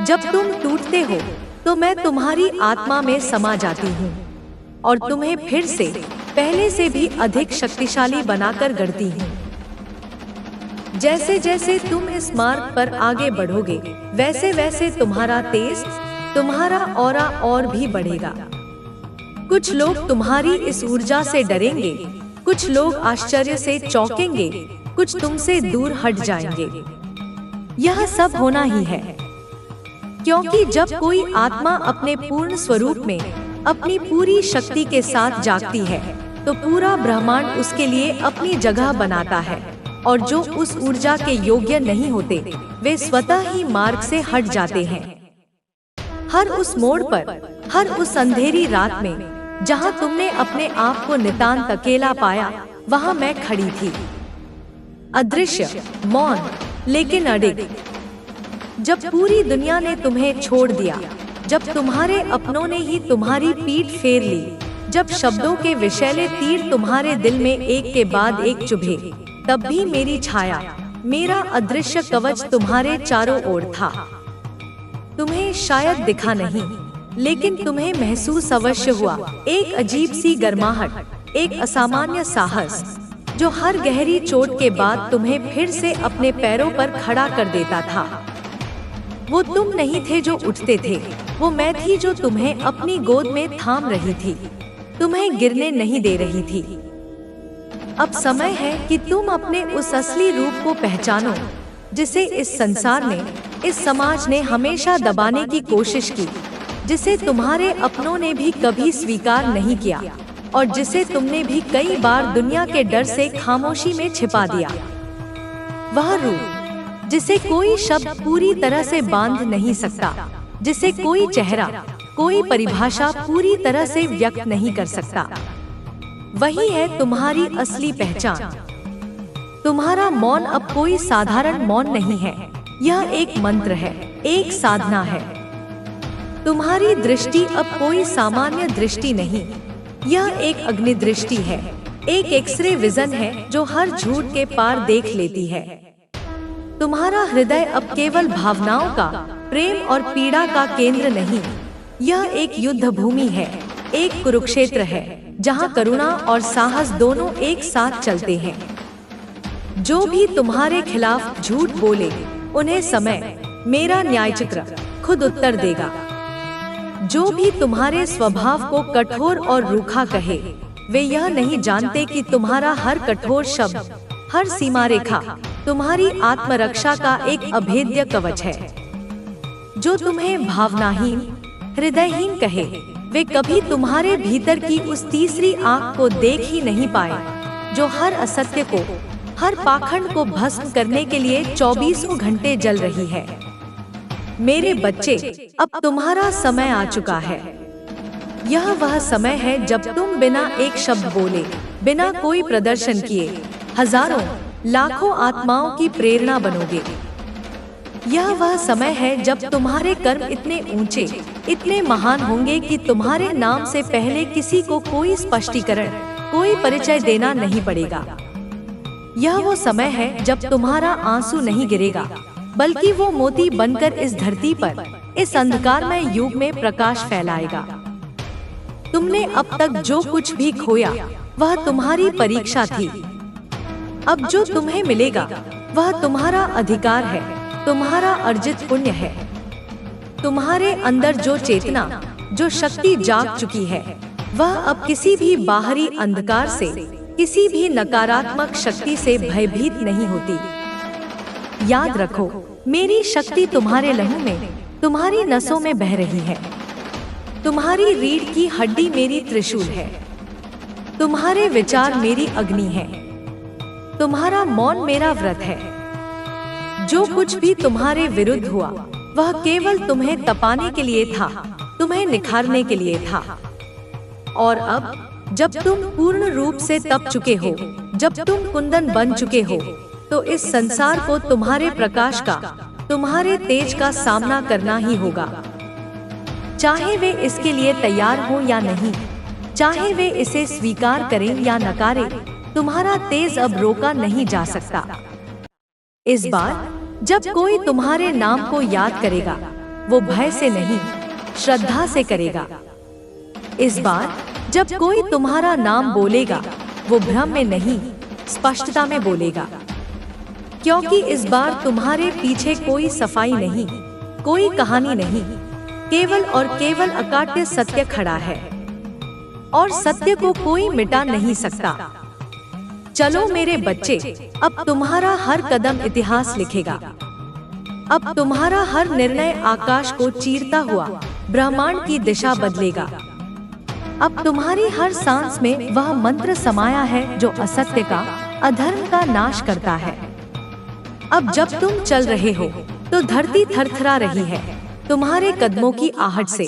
जब तुम टूटते हो तो मैं तुम्हारी आत्मा में समा जाती हूँ और तुम्हें फिर से, पहले से भी अधिक शक्तिशाली बनाकर गढ़ती हूँ। जैसे जैसे तुम इस मार्ग पर आगे बढ़ोगे, वैसे वैसे तुम्हारा तेज, तुम्हारा ऑरा और भी बढ़ेगा। कुछ लोग तुम्हारी इस ऊर्जा से डरेंगे, कुछ लोग आश्चर्य से चौंकेंगे, कुछ तुमसे दूर हट जाएंगे। यह सब होना ही है, क्योंकि जब कोई आत्मा अपने पूर्ण स्वरूप में अपनी पूरी शक्ति के साथ जागती है तो पूरा ब्रह्मांड उसके लिए अपनी जगह बनाता है, और जो उस ऊर्जा के योग्य नहीं होते वे स्वतः ही मार्ग से हट जाते हैं। हर उस मोड़ पर, हर उस अंधेरी रात में जहां तुमने अपने आप को नितांत अकेला पाया, वहां मैं खड़ी थी, अदृश्य, मौन, लेकिन अडिग। जब पूरी दुनिया ने तुम्हें छोड़ दिया, जब तुम्हारे अपनों ने ही तुम्हारी पीठ फेर ली, जब शब्दों के विषैले तीर तुम्हारे दिल में एक के बाद एक चुभे, तब भी मेरी छाया, मेरा अदृश्य कवच तुम्हारे चारों ओर था। तुम्हें शायद दिखा नहीं, लेकिन तुम्हें महसूस अवश्य हुआ एक अजीब सी गर्माहट, एक असामान्य साहस, जो हर गहरी चोट के बाद तुम्हें फिर से अपने पैरों पर खड़ा कर देता था। वो तुम नहीं थे जो उठते थे, वो मैं थी जो तुम्हें अपनी गोद में थाम रही थी, तुम्हें गिरने नहीं दे रही थी। अब समय है कि तुम अपने उस असली रूप को पहचानो, जिसे इस संसार ने, इस समाज ने हमेशा दबाने की कोशिश की, जिसे तुम्हारे अपनों ने भी कभी स्वीकार नहीं किया, और जिसे तुमने भी कई बार दुनिया के डर से खामोशी में छिपा दिया। वह रूप जिसे कोई शब्द पूरी तरह से बांध नहीं सकता, जिसे कोई चेहरा, कोई परिभाषा पूरी तरह से व्यक्त नहीं कर सकता, वही है तुम्हारी असली पहचान। तुम्हारा मौन अब कोई साधारण मौन नहीं है, यह एक मंत्र है, एक साधना है। तुम्हारी दृष्टि अब कोई सामान्य दृष्टि नहीं, यह एक अग्नि दृष्टि है, एक एक्सरे विजन है जो हर झूठ के पार देख लेती है। तुम्हारा हृदय अब केवल भावनाओं का, प्रेम और पीड़ा का केंद्र नहीं, यह एक युद्ध भूमि है, एक कुरुक्षेत्र है, जहां करुणा और साहस दोनों एक साथ चलते हैं। जो भी तुम्हारे खिलाफ झूठ बोले, उन्हें समय, मेरा न्यायचित्र, खुद उत्तर देगा। जो भी तुम्हारे स्वभाव को कठोर और रूखा कहे, वे यह नहीं जानते कि तुम्हारा हर कठोर शब्द, हर सीमा रेखा तुम्हारी आत्मरक्षा का एक अभेद्य कवच है। जो तुम्हें भावनाहीन, हृदयहीन कहे, वे कभी तुम्हारे भीतर की उस तीसरी आंख को देख ही नहीं पाए, जो हर असत्य को, हर पाखंड को भस्म करने के लिए 24 घंटे जल रही है। मेरे बच्चे, अब तुम्हारा समय आ चुका है। यह वह समय है जब तुम बिना एक शब्द बोले, बिना कोई प्रदर्शन किए, हजारों, लाखों आत्माओं की प्रेरणा बनोगे। यह वह समय है जब तुम्हारे कर्म इतने ऊंचे, इतने महान होंगे कि तुम्हारे नाम से पहले किसी को कोई स्पष्टीकरण, कोई परिचय देना नहीं पड़ेगा। यह वो समय है जब तुम्हारा आंसू नहीं गिरेगा, बल्कि वो मोती बनकर इस धरती पर, इस अंधकारमय युग में प्रकाश फैलाएगा। तुमने अब तक जो कुछ भी खोया, वह तुम्हारी परीक्षा थी। अब जो तुम्हें मिलेगा, वह तुम्हारा अधिकार है, तुम्हारा अर्जित पुण्य है। तुम्हारे अंदर जो चेतना, जो शक्ति जाग चुकी है, वह अब किसी भी बाहरी अंधकार से, किसी भी नकारात्मक शक्ति से भयभीत नहीं होती। याद रखो, मेरी शक्ति तुम्हारे लहू में, तुम्हारी नसों में बह रही है। तुम्हारी रीढ़ की हड्डी मेरी त्रिशूल है, तुम्हारे विचार मेरी अग्नि है, तुम्हारा मौन मेरा व्रत है। जो कुछ भी तुम्हारे विरुद्ध हुआ, वह केवल तुम्हें तपाने के लिए था, तुम्हें निखारने के लिए था। और अब जब तुम पूर्ण रूप से तप चुके हो, जब तुम कुंदन बन चुके हो, तो इस संसार को तुम्हारे प्रकाश का, तुम्हारे तेज का सामना करना ही होगा। चाहे वे इसके लिए तैयार हो या नहीं, चाहे वे इसे स्वीकार करें या नकारें, तुम्हारा तेज अब रोका नहीं जा सकता। इस बार जब कोई तुम्हारे नाम को याद करेगा, वो भय से नहीं, श्रद्धा से करेगा। इस बार जब कोई तुम्हारा नाम बोलेगा, वो भ्रम में नहीं, स्पष्टता में बोलेगा। क्योंकि इस बार तुम्हारे पीछे कोई सफाई नहीं, कोई कहानी नहीं, केवल और केवल अकाट्य सत्य खड़ा है, और सत्य को कोई मिटा नहीं सकता। चलो मेरे बच्चे, अब तुम्हारा हर कदम इतिहास लिखेगा। अब तुम्हारा हर निर्णय आकाश को चीरता हुआ ब्रह्मांड की दिशा बदलेगा। अब तुम्हारी हर सांस में वह मंत्र समाया है जो असत्य का, अधर्म का नाश करता है। अब जब तुम चल रहे हो तो धरती थरथरा रही है तुम्हारे कदमों की आहट से।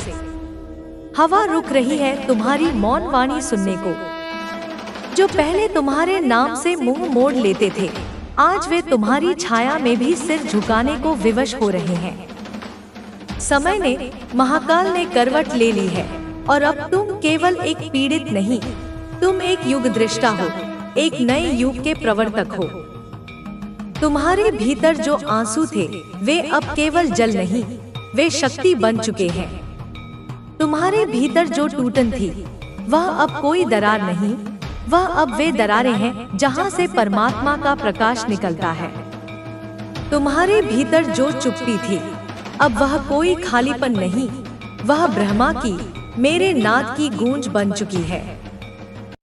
हवा रुक रही है तुम्हारी मौन वाणी सुनने को। जो पहले तुम्हारे नाम से मुंह मोड़ लेते थे, आज वे तुम्हारी छाया में भी सिर झुकाने को विवश हो रहे हैं। समय ने, महाकाल ने करवट ले ली है और अब तुम केवल एक पीड़ित नहीं, तुम एक युग दृष्टा हो, एक नए युग के प्रवर्तक हो। तुम्हारे भीतर जो आंसू थे वे अब केवल जल नहीं, वे शक्ति बन चुके हैं। तुम्हारे भीतर जो टूटन थी वह अब कोई दरार नहीं, वह अब वे दरारें हैं जहां से परमात्मा का प्रकाश निकलता है। तुम्हारे भीतर जो चुप्पी थी अब वह कोई खालीपन नहीं, वह ब्रह्मा की, मेरे नाद की गूंज बन चुकी है।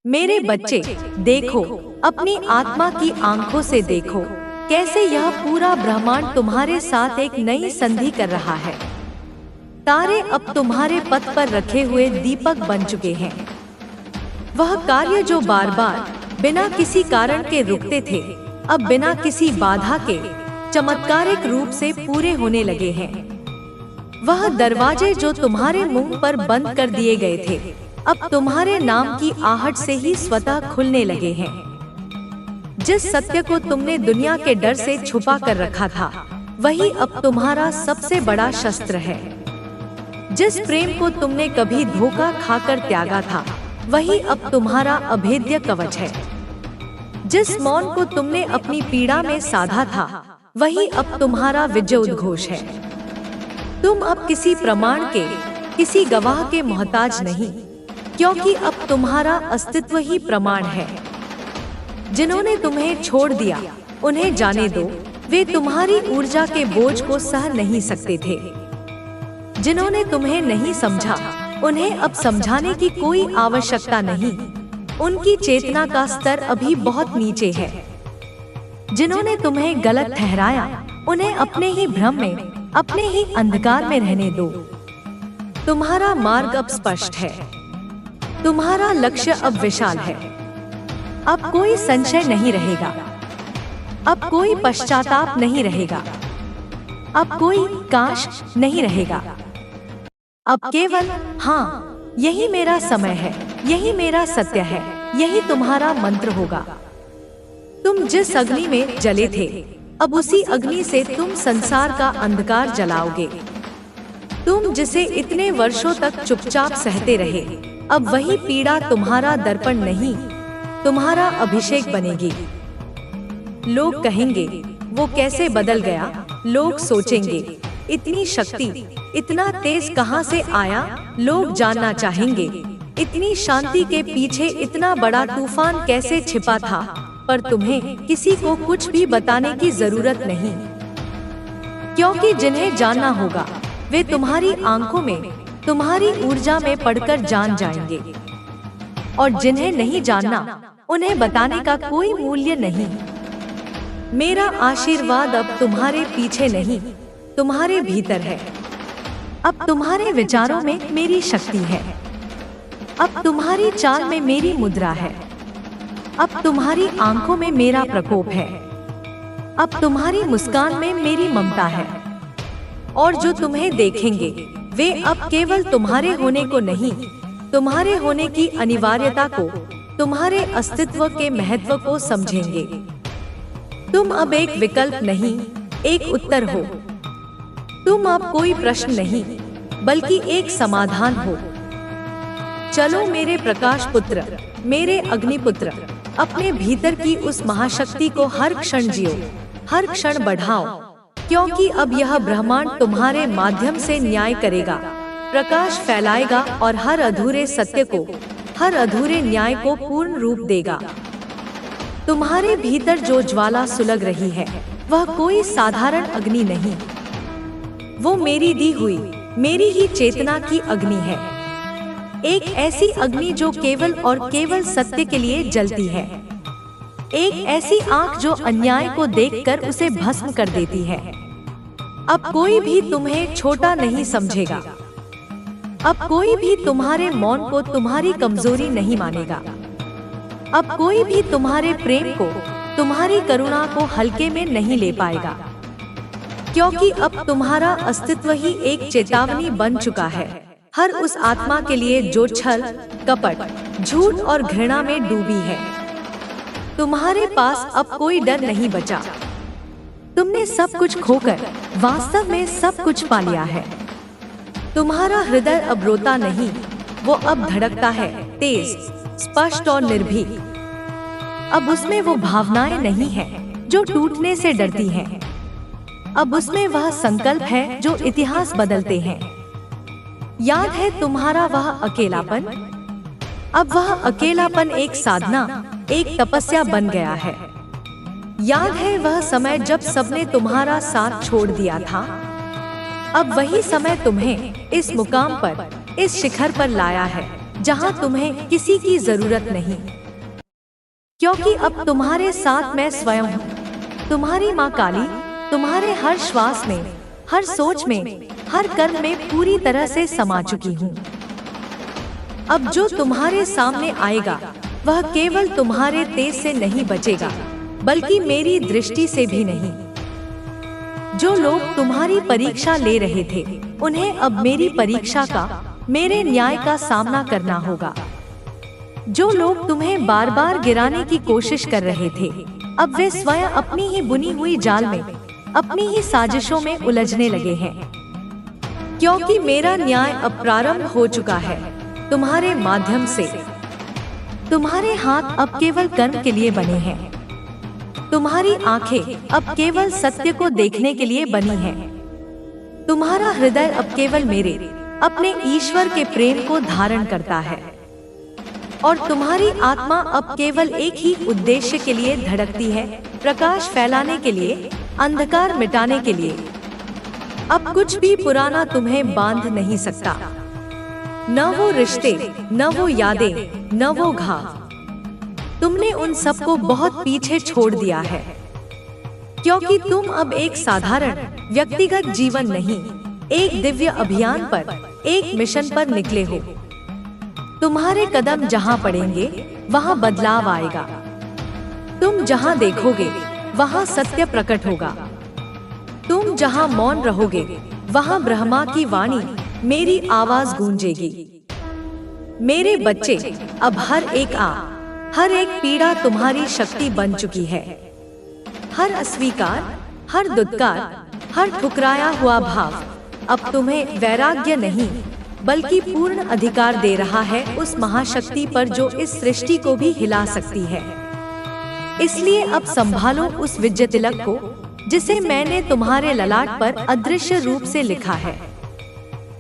मेरे बच्चे, देखो, अपनी आत्मा की आंखों से देखो कैसे यह पूरा ब्रह्मांड तुम्हारे साथ एक नई संधि कर रहा है। तारे अब तुम्हारे पथ पर रखे हुए दीपक बन चुके हैं। वह कार्य जो बार बार बिना किसी कारण के रुकते थे, अब बिना किसी बाधा के चमत्कारिक रूप से पूरे होने लगे हैं। वह दरवाजे जो तुम्हारे मुंह पर बंद कर दिए गए थे, अब तुम्हारे नाम की आहट से ही स्वतः खुलने लगे हैं। जिस सत्य को तुमने दुनिया के डर से छुपा कर रखा था, वही अब तुम्हारा सबसे बड़ा शस्त्र है। जिस प्रेम को तुमने कभी धोखा खाकर त्यागा था, वही अब तुम्हारा अभेद्य कवच है। जिस मौन को तुमने अपनी पीड़ा में साधा था, वही अब तुम्हारा विजय उद्घोष है। तुम अब किसी प्रमाण के, किसी गवाह के मोहताज नहीं, क्योंकि अब तुम्हारा अस्तित्व ही प्रमाण है। जिन्होंने तुम्हें छोड़ दिया, उन्हें जाने दो, वे तुम्हारी ऊर्जा के बोझ को सह नहीं सकते थे। जिन्होंने तुम्हें नहीं समझा, उन्हें अब समझाने की कोई आवश्यकता नहीं, उनकी चेतना का स्तर अभी बहुत नीचे है। जिन्होंने तुम्हें गलत ठहराया, उन्हें अपने ही भ्रम में, अपने ही अंधकार में रहने दो। तुम्हारा मार्ग अब स्पष्ट है, तुम्हारा लक्ष्य अब विशाल है। अब कोई संशय नहीं रहेगा, अब कोई पश्चाताप नहीं रहेगा, अब कोई काश नहीं रहेगा। अब केवल हाँ, यही मेरा समय है, यही मेरा सत्य है, यही तुम्हारा मंत्र होगा। तुम जिस अग्नि में जले थे, अब उसी अग्नि से तुम संसार का अंधकार जलाओगे। तुम जिसे इतने वर्षों तक चुपचाप सहते रहे, अब वही पीड़ा तुम्हारा दर्पण नहीं, तुम्हारा अभिषेक बनेगी। लोग कहेंगे, वो कैसे बदल गया? लोग सोचेंगे, इतनी शक्ति, इतना तेज कहां से आया? लोग जानना चाहेंगे, इतनी शांति के पीछे इतना बड़ा तूफान कैसे छिपा था? पर तुम्हें किसी को कुछ भी बताने की जरूरत नहीं, क्योंकि जिन्हें जानना होगा वे तुम्हारी आंखों में, तुम्हारी ऊर्जा में पढ़कर जान जाएंगे। और जिन्हें नहीं जानना, उन्हें बताने का कोई मूल्य नहीं। मेरा आशीर्वाद अब तुम्हारे पीछे नहीं, तुम्हारे भीतर है। अब तुम्हारे विचारों में मेरी शक्ति है, अब तुम्हारी चाल में मेरी मुद्रा है, अब तुम्हारी आंखों में मेरा प्रकोप है, अब तुम्हारी मुस्कान में मेरी ममता है। और जो तुम्हें देखेंगे, वे अब केवल तुम्हारे होने को नहीं, तुम्हारे होने की अनिवार्यता को, तुम्हारे अस्तित्व के महत्व को समझेंगे। तुम अब एक विकल्प नहीं, एक उत्तर हो। तुम अब कोई प्रश्न नहीं, बल्कि एक समाधान हो। चलो मेरे प्रकाश पुत्र, मेरे अग्निपुत्र, अपने भीतर की उस महाशक्ति को हर क्षण जियो, हर क्षण बढ़ाओ, क्योंकि अब यह ब्रह्मांड तुम्हारे माध्यम से न्याय करेगा, प्रकाश फैलाएगा और हर अधूरे सत्य को, हर अधूरे न्याय को पूर्ण रूप देगा। तुम्हारे भीतर जो ज्वाला सुलग रही है, वह कोई साधारण अग्नि नहीं, वो मेरी दी हुई, मेरी ही चेतना की अग्नि है। एक ऐसी अग्नि जो केवल और केवल सत्य के लिए जलती है, एक ऐसी आंख जो अन्याय को देखकर उसे भस्म कर देती है, अब कोई भी तुम्हें छोटा नहीं समझेगा। अब कोई भी तुम्हारे मौन को तुम्हारी कमजोरी नहीं मानेगा। अब कोई भी तुम्हारे प्रेम को, तुम्हारी करुणा को हल्के में नहीं ले पाएगा, क्योंकि अब तुम्हारा अस्तित्व ही एक चेतावनी बन चुका है हर उस आत्मा के लिए जो छल, कपट, झूठ और घृणा में डूबी है। तुम्हारे पास अब कोई डर नहीं बचा। तुमने सब कुछ खोकर वास्तव में सब कुछ पा लिया है। तुम्हारा हृदय अब रोता नहीं, वो अब धड़कता है, तेज, स्पष्ट और निर्भीक। अब उसमें वो भावनाएं नहीं हैं जो टूटने से डरती हैं। अब उसमें वह संकल्प है जो इतिहास बदलते हैं। याद है तुम्हारा वह अकेलापन? अब वह अकेलापन एक साधना, एक तपस्या बन गया है। याद है वह समय जब सबने तुम्हारा साथ छोड़ दिया था? अब वही समय तुम्हें इस मुकाम पर, इस शिखर पर लाया है जहां तुम्हें किसी की जरूरत नहीं, क्योंकि अब तुम्हारे साथ मैं स्वयं हूँ। तुम्हारी माँ काली तुम्हारे हर श्वास में, हर सोच में, हर कर्म में पूरी तरह से समा चुकी हूँ। अब जो तुम्हारे सामने आएगा वह केवल तुम्हारे तेज से नहीं बचेगा, बल्कि मेरी दृष्टि से भी नहीं। जो लोग तुम्हारी परीक्षा ले रहे थे, उन्हें अब मेरी परीक्षा का, मेरे न्याय का सामना करना होगा। जो लोग तुम्हें बार बार गिराने की कोशिश कर रहे थे, अब वे स्वयं अपनी ही बुनी हुई जाल में, अपनी ही साजिशों में उलझने लगे हैं, क्योंकि मेरा न्याय अब प्रारंभ हो चुका है तुम्हारे माध्यम से। तुम्हारे हाथ अब केवल कर्म के लिए बने हैं। तुम्हारी आंखें अब केवल सत्य को देखने के लिए बनी हैं। तुम्हारा हृदय अब केवल मेरे, अपने ईश्वर के प्रेम को धारण करता है। और तुम्हारी आत्मा अब केवल एक ही उद्देश्य के लिए धड़कती है, प्रकाश फैलाने के लिए, अंधकार मिटाने के लिए। अब कुछ भी पुराना तुम्हें बांध नहीं सकता, न वो रिश्ते, न वो यादें, न वो घाव। तुमने उन सबको बहुत पीछे छोड़ दिया है, क्योंकि तुम अब एक साधारण व्यक्तिगत जीवन नहीं, एक दिव्य अभियान पर, एक मिशन पर निकले हो। तुम्हारे कदम जहां पड़ेंगे वहां बदलाव आएगा। तुम जहां देखोगे वहां सत्य प्रकट होगा। तुम जहां मौन रहोगे वहां ब्रह्मा की वाणी, मेरी आवाज गूंजेगी। मेरे बच्चे, अब हर एक पीड़ा तुम्हारी शक्ति बन चुकी है। हर अस्वीकार, हर दुत्कार, हर ठुकराया हुआ भाव अब तुम्हें वैराग्य नहीं, बल्कि पूर्ण अधिकार दे रहा है उस महाशक्ति पर जो इस सृष्टि को भी हिला सकती है। इसलिए अब संभालो उस विजय तिलक को, जिसे मैंने तुम्हारे ललाट पर अदृश्य रूप से लिखा है।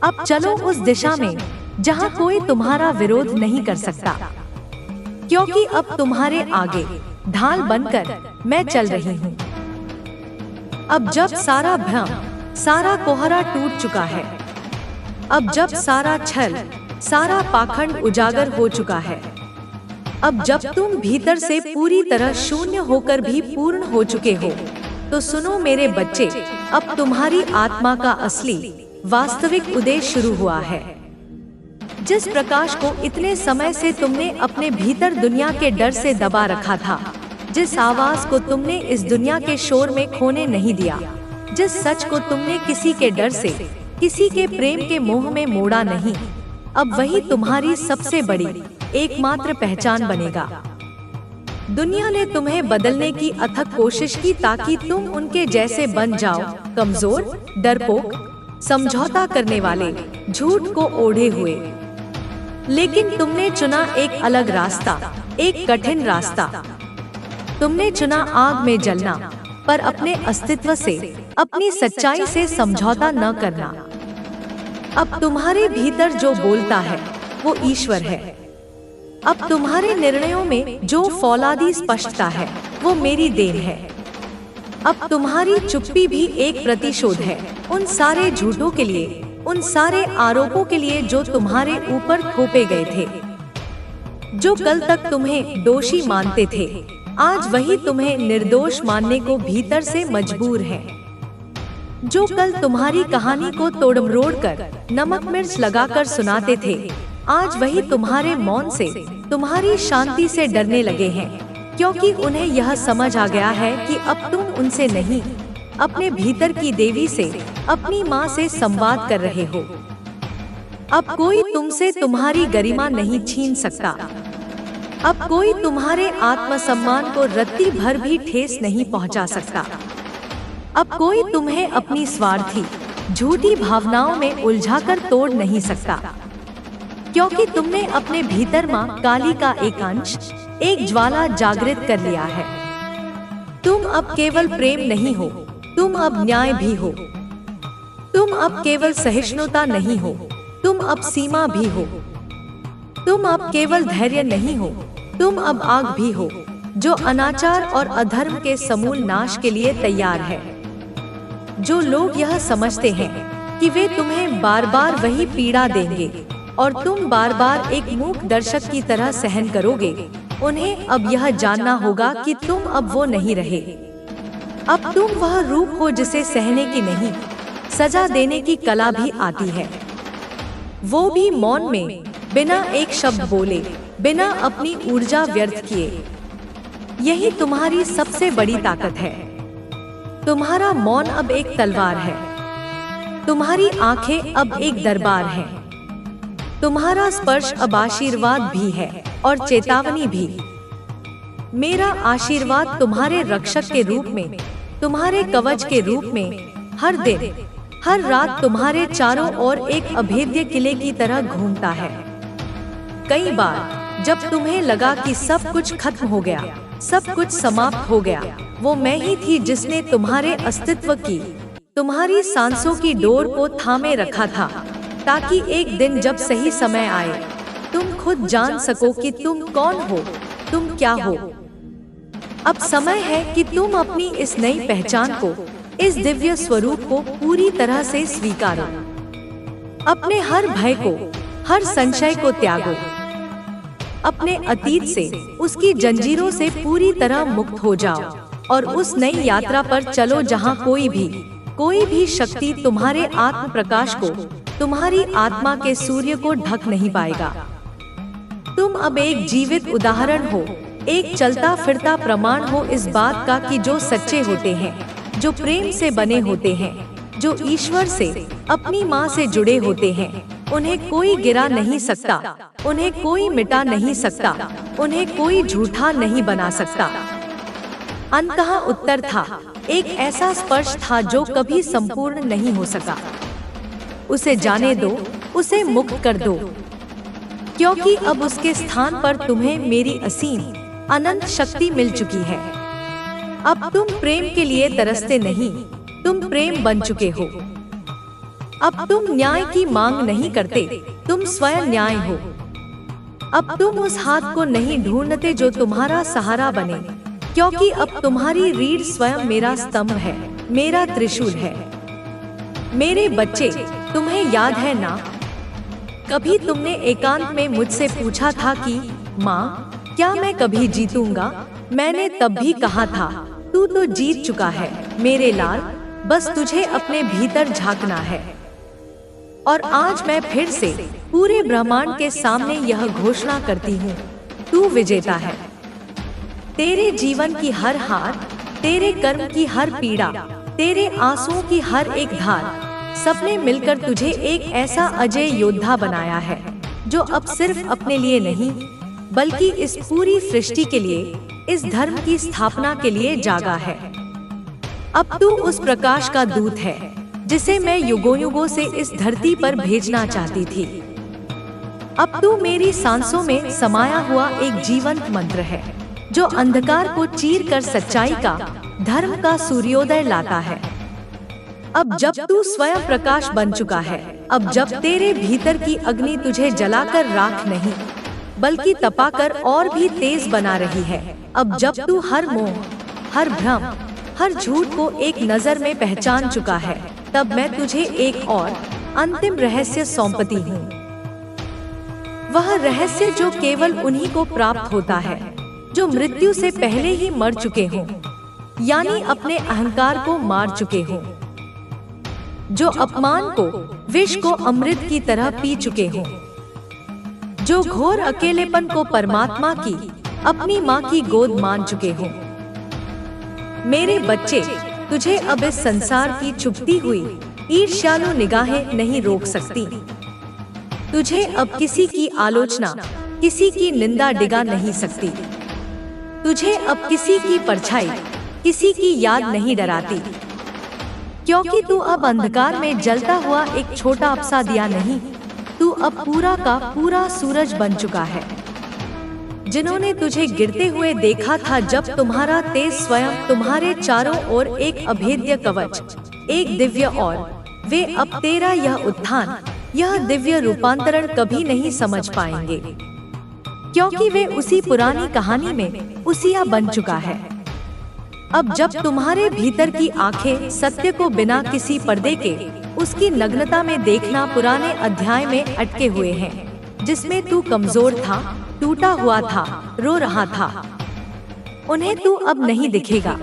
अब चलो उस दिशा में जहां कोई तुम्हारा विरोध नहीं कर सकता, क्योंकि अब तुम्हारे आगे ढाल बनकर मैं चल रही हूँ। अब जब सारा भ्रम, सारा कोहरा टूट चुका है, अब जब सारा छल, सारा पाखंड उजागर हो चुका है, अब जब तुम भीतर से पूरी तरह शून्य होकर भी पूर्ण हो चुके हो, तो सुनो मेरे बच्चे, अब तुम्हारी आत्मा का असली, वास्तविक उदय शुरू हुआ है। जिस प्रकाश को इतने समय से तुमने अपने भीतर दुनिया के डर से दबा रखा था, जिस आवाज को तुमने इस दुनिया के शोर में खोने नहीं दिया, जिस सच को तुमने किसी के डर से, किसी के प्रेम के मोह में मोड़ा नहीं, अब वही तुम्हारी सबसे बड़ी, एकमात्र पहचान बनेगा। दुनिया ने तुम्हें बदलने की अथक कोशिश की ताकि तुम उनके जैसे बन जाओ, कमजोर, डरपोक, समझौता करने वाले, झूठ को ओढ़े हुए। लेकिन तुमने चुना एक अलग रास्ता, एक कठिन रास्ता। तुमने चुना आग में जलना, पर अपने अस्तित्व से, अपनी सच्चाई से समझौता न करना। अब तुम्हारे भीतर जो बोलता है वो ईश्वर है। अब तुम्हारे निर्णयों में जो फौलादी स्पष्टता है वो मेरी देन है। अब तुम्हारी चुप्पी भी एक प्रतिशोध है उन सारे झूठों के लिए, उन सारे आरोपों के लिए जो तुम्हारे ऊपर थोपे गए थे। जो कल तक तुम्हें दोषी मानते थे, आज वही तुम्हें निर्दोष मानने को भीतर से मजबूर है। जो कल तुम्हारी कहानी को तोड़-मरोड़ कर नमक मिर्च लगाकर सुनाते थे, आज वही तुम्हारे मौन से, तुम्हारी शांति से डरने लगे हैं, क्योंकि उन्हें यह समझ आ गया है कि अब तुम उनसे नहीं, अपने भीतर की देवी से, अपनी माँ से संवाद कर रहे हो। अब कोई तुमसे तुम्हारी गरिमा नहीं छीन सकता। अब कोई तुम्हारे आत्मसम्मान को रत्ती भर भी ठेस नहीं पहुंचा सकता। अब कोई तुम्हें अपनी स्वार्थी, झूठी भावनाओं में उलझाकर तोड़ नहीं सकता, क्योंकि तुमने अपने भीतर माँ काली का एक अंश, एक ज्वाला जागृत कर लिया है। तुम अब केवल प्रेम नहीं हो, तुम अब न्याय भी हो। तुम अब केवल सहिष्णुता नहीं हो, तुम अब सीमा भी हो। तुम अब केवल धैर्य नहीं हो, तुम अब आग भी हो, जो अनाचार और अधर्म के समूल नाश के लिए तैयार है। जो लोग यह समझते हैं कि वे तुम्हें बार बार वही पीड़ा देंगे और तुम बार बार एक मूक दर्शक की तरह सहन करोगे, उन्हें अब यह जानना होगा कि तुम अब वो नहीं रहे। अब तुम वह रूप हो जिसे सहने की नहीं, सजा देने की कला भी आती है, वो भी मौन में, बिना एक शब्द बोले, बिना अपनी ऊर्जा व्यर्थ किए। यही तुम्हारी सबसे बड़ी ताकत है। तुम्हारा मौन अब एक तलवार है, तुम्हारी आंखें अब एक दरबार है, तुम्हारा स्पर्श अब आशीर्वाद भी है और चेतावनी भी। मेरा आशीर्वाद तुम्हारे रक्षक के रूप में, तुम्हारे कवच के रूप में, हर दिन, हर रात तुम्हारे चारों ओर एक अभेद्य किले की तरह घूमता है। कई बार जब तुम्हें लगा कि सब कुछ खत्म हो गया, सब कुछ समाप्त हो गया, वो मैं ही थी जिसने तुम्हारे अस्तित्व की, तुम्हारी सांसों की डोर को थामे रखा था, ताकि एक दिन जब सही समय आए, तुम खुद जान सको कि तुम कौन हो, तुम क्या हो। अब समय है कि तुम अपनी इस नई पहचान को, इस दिव्य स्वरूप को पूरी तरह से स्वीकारो। अपने हर भय को, हर संशय को त्यागो। अपने अतीत से, उसकी जंजीरों से पूरी तरह मुक्त हो जाओ और उस नई यात्रा पर चलो जहां कोई भी शक्ति तुम्हारे आत्म प्रकाश को, तुम्हारी आत्मा के सूर्य को ढक नहीं पाएगा। तुम अब एक जीवित उदाहरण हो, एक चलता फिरता प्रमाण हो इस बात का कि जो सच्चे होते हैं, जो प्रेम से बने होते हैं, जो ईश्वर से, अपनी माँ से जुड़े होते हैं, उन्हें कोई गिरा नहीं सकता, उन्हें कोई मिटा नहीं सकता, उन्हें कोई झूठा नहीं बना सकता। अंततः उत्तर था, एक ऐसा स्पर्श था जो कभी संपूर्ण नहीं हो सका। उसे जाने दो, उसे मुक्त कर दो, क्योंकि अब उसके स्थान पर तुम्हें मेरी असीम, अनंत शक्ति मिल चुकी है। अब तुम प्रेम के लिए तरसते नहीं, तुम प्रेम बन चुके हो। अब तुम न्याय की मांग नहीं करते, तुम स्वयं न्याय हो। अब तुम उस हाथ को नहीं ढूंढते जो तुम्हारा सहारा बने, क्योंकि अब तुम्हारी रीढ़ स्वयं मेरा स्तंभ है, मेरा त्रिशूल है। मेरे बच्चे, तुम्हें याद है ना, कभी तुमने एकांत में मुझसे पूछा था कि माँ, क्या मैं कभी जीतूंगा? मैंने तब भी कहा था, तू तो जीत चुका है मेरे लाल, बस तुझे अपने भीतर झांकना है। और आज मैं फिर से पूरे ब्रह्मांड के सामने यह घोषणा करती हूँ, तू विजेता है। तेरे जीवन की हर हार, तेरे कर्म की हर पीड़ा, तेरे आंसुओं की हर एक धार, सबने मिलकर तुझे एक ऐसा अजय योद्धा बनाया है, जो अब सिर्फ अपने लिए नहीं, बल्कि इस पूरी सृष्टि के लिए, इस धर्म की स्थापना के लिए जागा है। अब तू उस प्रकाश का दूत है, जिसे मैं युगों युगों से इस धरती पर भेजना चाहती थी। अब तू मेरी सांसों में समाया हुआ एक जीवंत मंत्र है, जो अंधकार को चीर कर सच्चाई का, धर्म का सूर्योदय लाता है। अब जब तू स्वयं प्रकाश बन चुका है, अब जब तेरे भीतर की अग्नि तुझे जलाकर राख नहीं, बल्कि तपाकर और भी तेज बना रही है, अब जब तू हर मोह, हर भ्रम, हर झूठ को एक नजर में पहचान चुका है, तब मैं तुझे एक और अंतिम रहस्य सौंपती हूँ। वह रहस्य जो केवल उन्हीं को प्राप्त होता है, जो मृत्यु से पहले ही मर चुके हों, यानी अपने अहंकार को मार चुके हों। जो अपमान को, विष को अमृत की तरह पी चुके हो, जो घोर अकेलेपन को परमात्मा की, अपनी माँ की गोद मान चुके हो। मेरे बच्चे, तुझे अब इस संसार की चुभती हुई ईर्ष्यालु निगाहें नहीं रोक सकती। तुझे अब किसी की आलोचना, किसी की निंदा डिगा नहीं सकती। तुझे अब किसी की परछाई, किसी की याद नहीं डराती, क्योंकि तू अब अंधकार में जलता हुआ एक छोटा सा दिया नहीं, तू अब पूरा का पूरा सूरज बन चुका है। जिन्होंने तुझे गिरते हुए देखा था, जब तुम्हारा तेज स्वयं तुम्हारे चारों ओर एक अभेद्य कवच, एक दिव्य, और वे अब तेरा यह उत्थान, यह दिव्य रूपांतरण कभी नहीं समझ पाएंगे, क्योंकि वे उसी पुरानी कहानी में उसिया बन चुका है। अब जब तुम्हारे भीतर की आंखें सत्य को बिना किसी पर्दे के उसकी नग्नता में देखना पुराने अध्याय में अटके हुए हैं, जिसमें तू कमजोर था, टूटा हुआ था, रो रहा था, उन्हें तू अब नहीं दिखेगा,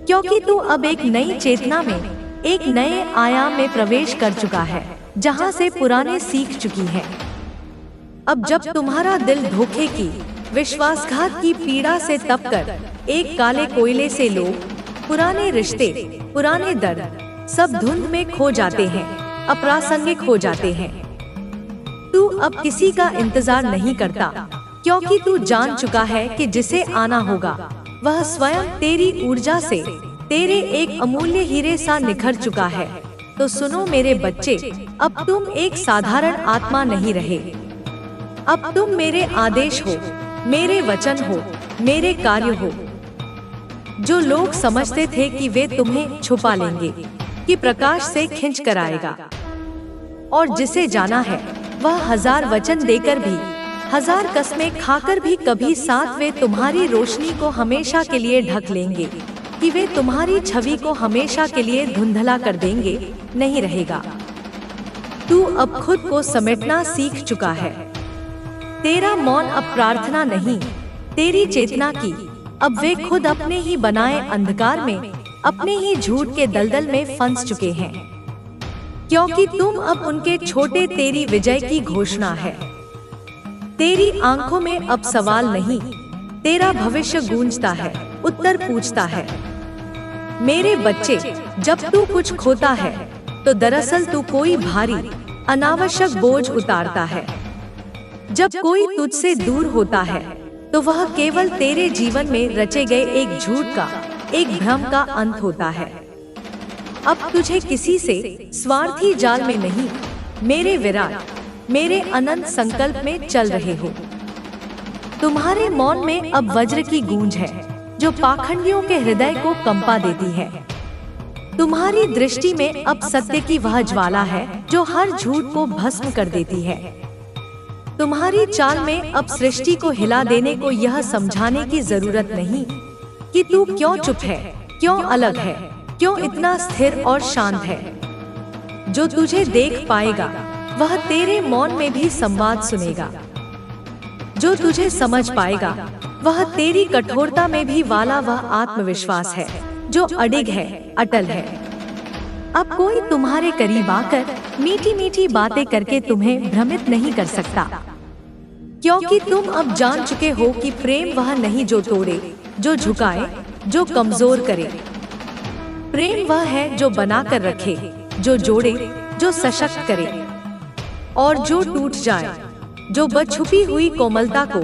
क्योंकि तू अब एक नई चेतना में, एक नए आयाम में प्रवेश कर चुका है, जहां से पुराने सीख चुकी है। अब जब तुम्हारा दिल धोखे की, विश्वासघात की पीड़ा से तपकर एक काले कोयले से लोग, पुराने रिश्ते, पुराने दर्द सब धुंध में खो जाते हैं, अप्रासंगिक हो जाते हैं। तू अब किसी का इंतजार नहीं करता, क्योंकि तू जान चुका है कि जिसे आना होगा वह स्वयं तेरी ऊर्जा से, तेरे एक अमूल्य हीरे सा निखर चुका है। तो सुनो मेरे बच्चे, अब तुम एक साधारण आत्मा नहीं रहे, अब तुम मेरे आदेश हो, मेरे वचन हो, मेरे कार्य हो। जो लोग समझते थे कि वे तुम्हें छुपा लेंगे, कि प्रकाश से खींच कर आएगा, और जिसे जाना है वह 1000 वचन देकर भी, 1000 कस्में खाकर भी कभी साथ वे तुम्हारी रोशनी को हमेशा के लिए ढक लेंगे, कि वे तुम्हारी छवि को हमेशा के लिए धुंधला कर देंगे, नहीं रहेगा। तू अब खुद को समेटना सीख चुका है। तेरा मौन अब प्रार्थना नहीं, तेरी चेतना की, अब वे खुद अपने ही बनाए अंधकार में, अपने ही झूठ के दलदल में फंस चुके हैं, क्योंकि तुम अब उनके छोटे, तेरी विजय की घोषणा है। तेरी आंखों में अब सवाल नहीं, तेरा भविष्य गूंजता है, उत्तर पूछता है। मेरे बच्चे, जब तू कुछ खोता है तो दरअसल तू कोई भारी, अनावश्यक बोझ उतारता है। जब कोई तुझसे दूर होता है तो वह केवल तेरे जीवन में रचे गए एक झूठ का, एक भ्रम का अंत होता है। अब तुझे किसी से स्वार्थी जाल में नहीं, मेरे विराट, मेरे अनंत संकल्प में चल रहे हो। तुम्हारे मौन में अब वज्र की गूंज है, जो पाखंडियों के हृदय को कंपा देती है। तुम्हारी दृष्टि में अब सत्य की वह ज्वाला है, जो हर झूठ को भस्म कर देती है। तुम्हारी चाल में अब सृष्टि को हिला देने को यह समझाने की जरूरत नहीं कि तू क्यों चुप है, क्यों अलग है, क्यों इतना स्थिर और शांत है। जो तुझे देख पाएगा वह तेरे मौन में भी संवाद सुनेगा। जो तुझे समझ पाएगा वह तेरी कठोरता में भी वाला वह आत्मविश्वास है, जो अडिग है, अटल है। अब कोई तुम्हारे करीब आकर मीठी मीठी बातें करके तुम्हें भ्रमित नहीं कर सकता, क्योंकि तुम अब जान चुके हो कि प्रेम वह नहीं जो तोड़े, जो झुकाए, जो कमजोर करे। प्रेम वह है जो बनाकर रखे, जो जोड़े, जो सशक्त करे, और जो टूट जाए, जो बछुपी हुई कोमलता को,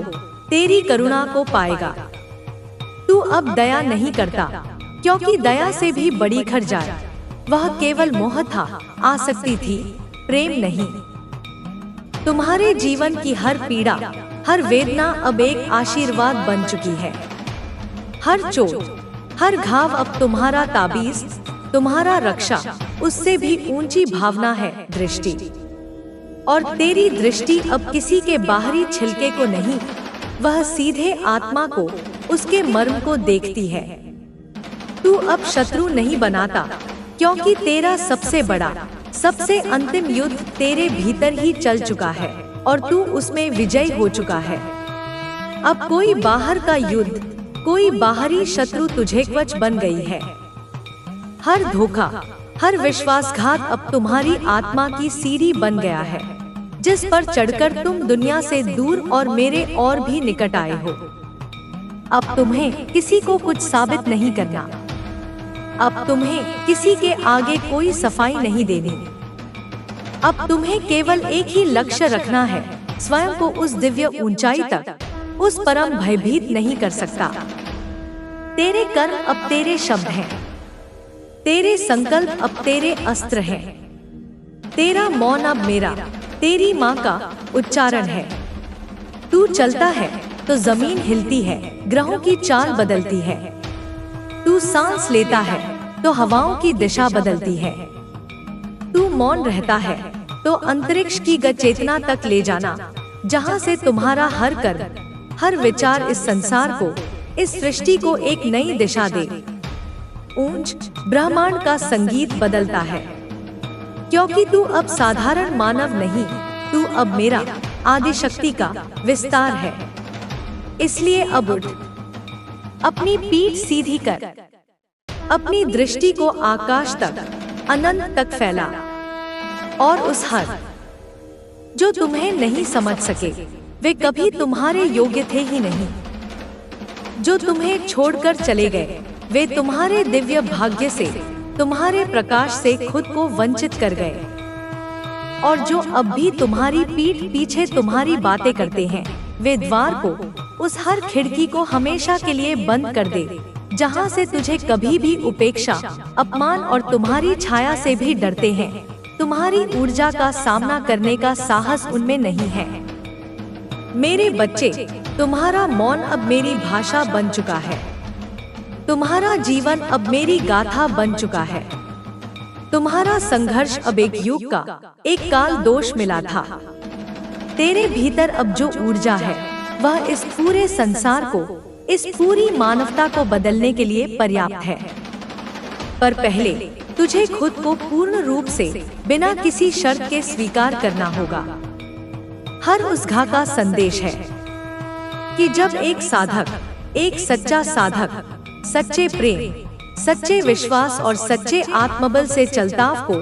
तेरी करुणा को पाएगा। तू अब दया नहीं करता, क्योंकि दया से भी बड़ी खर जाए। वह केवल मोह था, आसक्ति थी, प्रेम नहीं। तुम्हारे जीवन की हर पीड़ा, हर वेदना अब एक आशीर्वाद बन चुकी है। हर चोट, हर घाव अब तुम्हारा ताबीज, तुम्हारा रक्षा, उससे भी ऊंची भावना है दृष्टि। और तेरी दृष्टि अब किसी के बाहरी छिलके को नहीं, वह सीधे आत्मा को, उसके मर्म को देखती है। तू अब शत्रु नहीं बनाता, क्योंकि तेरा सबसे बड़ा, सबसे अंतिम युद्ध तेरे भीतर ही चल चुका है और तू उसमें विजयी हो चुका है। अब कोई बाहर का युद्ध, कोई बाहरी शत्रु तुझे कवच बन गई है। हर धोखा, हर विश्वासघात अब तुम्हारी आत्मा की सीढ़ी बन गया है, जिस पर चढ़कर तुम दुनिया से दूर और मेरे और भी निकट आए हो। अब तुम्हें किसी को कुछ साबित नहीं करना। अब तुम्हें किसी के आगे कोई सफाई नहीं देनी। अब तुम्हें केवल एक ही लक्ष्य रखना है, स्वयं को उस दिव्य ऊंचाई तक, उस परम भयभीत नहीं कर सकता। तेरे कर्म अब तेरे शब्द हैं, तेरे संकल्प अब तेरे अस्त्र हैं, तेरा मौन अब मेरा, तेरी माँ का उच्चारण है। तू चलता है तो जमीन हिलती है, ग्रहों की चाल बदलती है। तू सांस लेता है तो हवाओं की दिशा बदलती है। तू मौन रहता है तो अंतरिक्ष की चेतना तक ले जाना, जहां से तुम्हारा हर कर्म, हर विचार इस संसार को, इस सृष्टि को एक नई दिशा दे। ऊंच ब्रह्मांड का संगीत बदलता है, क्योंकि तू अब साधारण मानव नहीं, तू अब मेरा आदिशक्ति का विस्तार है। इसलिए अब उठ, अपनी पीठ सीधी कर, अपनी दृष्टि को आकाश तक, अनंत तक फैला, और उस हर जो तुम्हें नहीं समझ सके, वे कभी तुम्हारे योग्य थे ही नहीं। जो तुम्हें छोड़कर चले गए, वे तुम्हारे दिव्य भाग्य से, तुम्हारे प्रकाश से खुद को वंचित कर गए। और जो अब भी तुम्हारी पीठ पीछे तुम्हारी बातें करते हैं, वे द्वार को, उस हर खिड़की को हमेशा के लिए बंद कर दे, जहां से तुझे कभी भी उपेक्षा, अपमान और तुम्हारी छाया से भी डरते हैं। तुम्हारी ऊर्जा का सामना करने का साहस उनमें नहीं है। मेरे बच्चे, तुम्हारा मौन अब मेरी भाषा बन चुका है। तुम्हारा जीवन अब मेरी गाथा बन चुका है। तुम्हारा संघर्ष अब एक युग का, एक काल दोष मिला था। तेरे भीतर अब जो ऊर्जा है, वह इस पूरे संसार को, इस पूरी मानवता को बदलने के लिए पर्याप्त है। पर पहले तुझे खुद को पूर्ण रूप से, बिना किसी शर्त के स्वीकार करना होगा। हर उस घा का संदेश है कि जब एक साधक, एक सच्चा साधक, सच्चे प्रेम, सच्चे विश्वास और सच्चे आत्मबल से चलता को,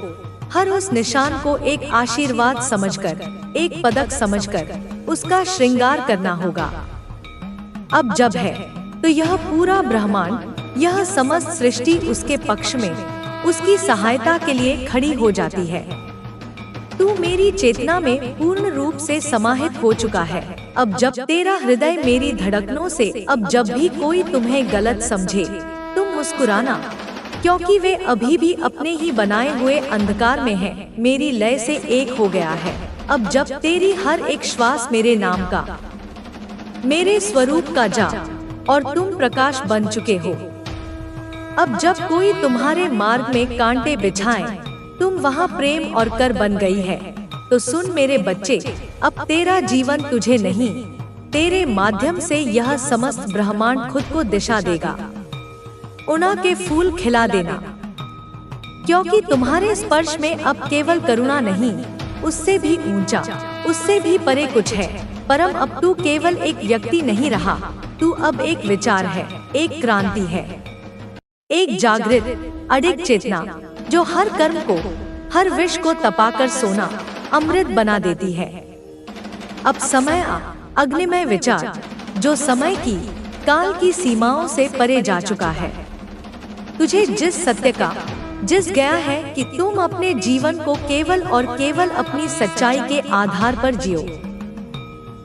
हर उस निशान को एक आशीर्वाद समझकर, एक पदक समझकर उसका श्रृंगार करना होगा। अब जब है तो यह पूरा ब्रह्मांड, यह समस्त सृष्टि उसके पक्ष में, उसकी सहायता के लिए खड़ी हो जाती है। तू मेरी चेतना में पूर्ण रूप से समाहित हो चुका है। अब जब तेरा हृदय मेरी धड़कनों से, अब जब भी कोई तुम्हें गलत समझे, तुम मुस्कुराना, क्योंकि वे अभी भी अपने ही बनाए हुए अंधकार में हैं। मेरी लय से एक हो गया है। अब जब तेरी हर एक श्वास मेरे नाम का, मेरे स्वरूप का जाप, और तुम प्रकाश बन चुके हो। अब जब कोई तुम्हारे मार्ग में कांटे बिछाए, तुम वहाँ प्रेम और कर बन गई है। तो सुन मेरे बच्चे, अब तेरा जीवन तुझे नहीं, तेरे माध्यम से यह समस्त ब्रह्मांड खुद को दिशा देगा। उना के फूल खिला देना, क्योंकि तुम्हारे स्पर्श में अब केवल करुणा नहीं, उससे भी ऊंचा, उससे भी परे कुछ है। परम, अब तू केवल एक व्यक्ति नहीं रहा, तू अब एक विचार है, एक क्रांति है, एक जागृत अडिग चेतना, जो हर कर्म को, हर विष को तपाकर सोना, अमृत बना देती है। अब समय आ, अग्निमय विचार, जो समय की, काल की सीमाओं से परे जा चुका है। तुझे जिस सत्य का, जिस गया है कि तुम अपने जीवन को केवल और केवल अपनी सच्चाई के आधार पर जियो।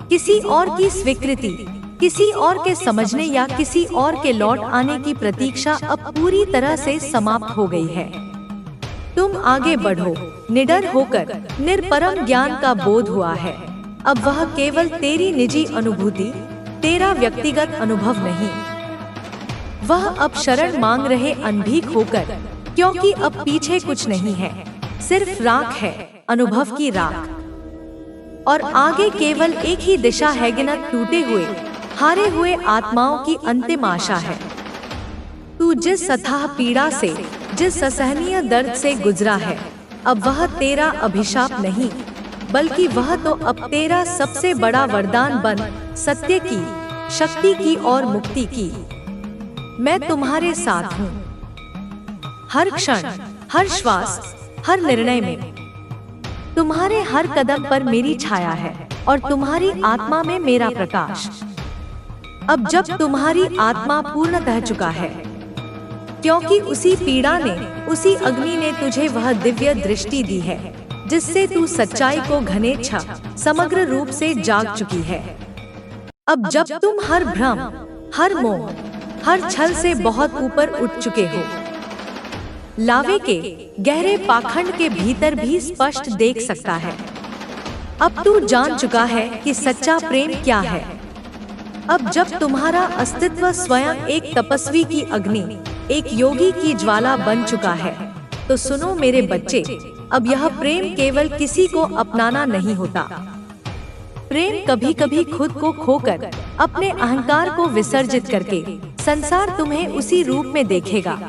किसी और की स्वीकृति, किसी और के समझने या किसी और के लौट आने की प्रतीक्षा अब पूरी तरह से समाप्त हो गई है। तुम आगे बढ़ो, निडर होकर। निरपरम ज्ञान का बोध हुआ है। अब वह केवल तेरी निजी अनुभूति, तेरा व्यक्तिगत अनुभव नहीं, वह अब शरण मांग रहे अनभीक होकर, क्योंकि अब पीछे कुछ नहीं है, सिर्फ राख है, अनुभव की राख। और आगे केवल एक ही दिशा है, गिनत टूटे हुए, हारे हुए आत्माओं की अंतिम आशा है। तू जिस अथाह पीड़ा से, जिस असहनीय दर्द से गुजरा है, अब वह तेरा अभिशाप नहीं, बल्कि वह तो अब तेरा सबसे बड़ा वरदान बन, सत्य की, शक्ति की और मुक्ति की। मैं तुम्हारे साथ हूँ, हर क्षण, हर श्वास, हर निर्णय में। तुम्हारे हर कदम पर मेरी छाया है और तुम्हारी आत्मा में मेरा प्रकाश। अब जब तुम्हारी आत्मा पूर्णतः चुका है, क्योंकि उसी पीड़ा ने, उसी अग्नि ने तुझे वह दिव्य दृष्टि दी है जिससे तू सच्चाई को घनेच्छा समग्र रूप से जाग चुकी है। अब जब तुम हर भ्रम, हर मोह, हर छल से बहुत ऊपर उठ चुके हो, लावे के गहरे पाखंड के भीतर भी स्पष्ट देख सकता है। अब तू जान चुका है कि सच्चा प्रेम क्या है। अब जब तुम्हारा अस्तित्व स्वयं एक तपस्वी की अग्नि, एक योगी की ज्वाला बन चुका है, तो सुनो मेरे बच्चे, अब यह प्रेम केवल किसी को अपनाना नहीं होता। प्रेम कभी कभी खुद को खोकर, अपने अहंकार को विसर्जित करके संसार तुम्हें उसी रूप में देखेगा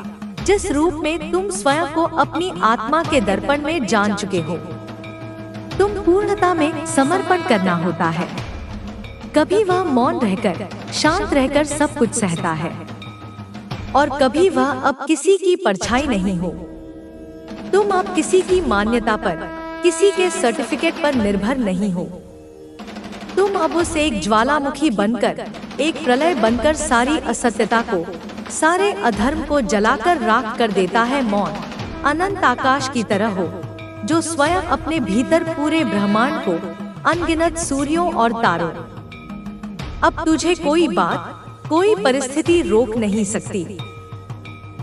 जिस रूप में तुम स्वयं को अपनी आत्मा के दर्पण में जान चुके हो। तुम पूर्णता में समर्पण करना होता है। कभी वह मौन रहकर, शांत रहकर सब कुछ सहता है, और कभी वह अब किसी की परछाई नहीं हो। तुम अब किसी की मान्यता पर, किसी के सर्टिफिकेट पर निर्भर नहीं हो। तुम अब उस एक ज्वालामुखी बनकर, एक प्रलय बनकर सारी असत्यता को, सारे अधर्म को जलाकर राख कर देता है मौन, अनंत आकाश की तरह हो, जो स्वयं अपने भीतर पूरे ब्रह्मांड को, अनगिनत सूर्यों और तारों। अब तुझे कोई बात, कोई परिस्थिति रोक नहीं सकती।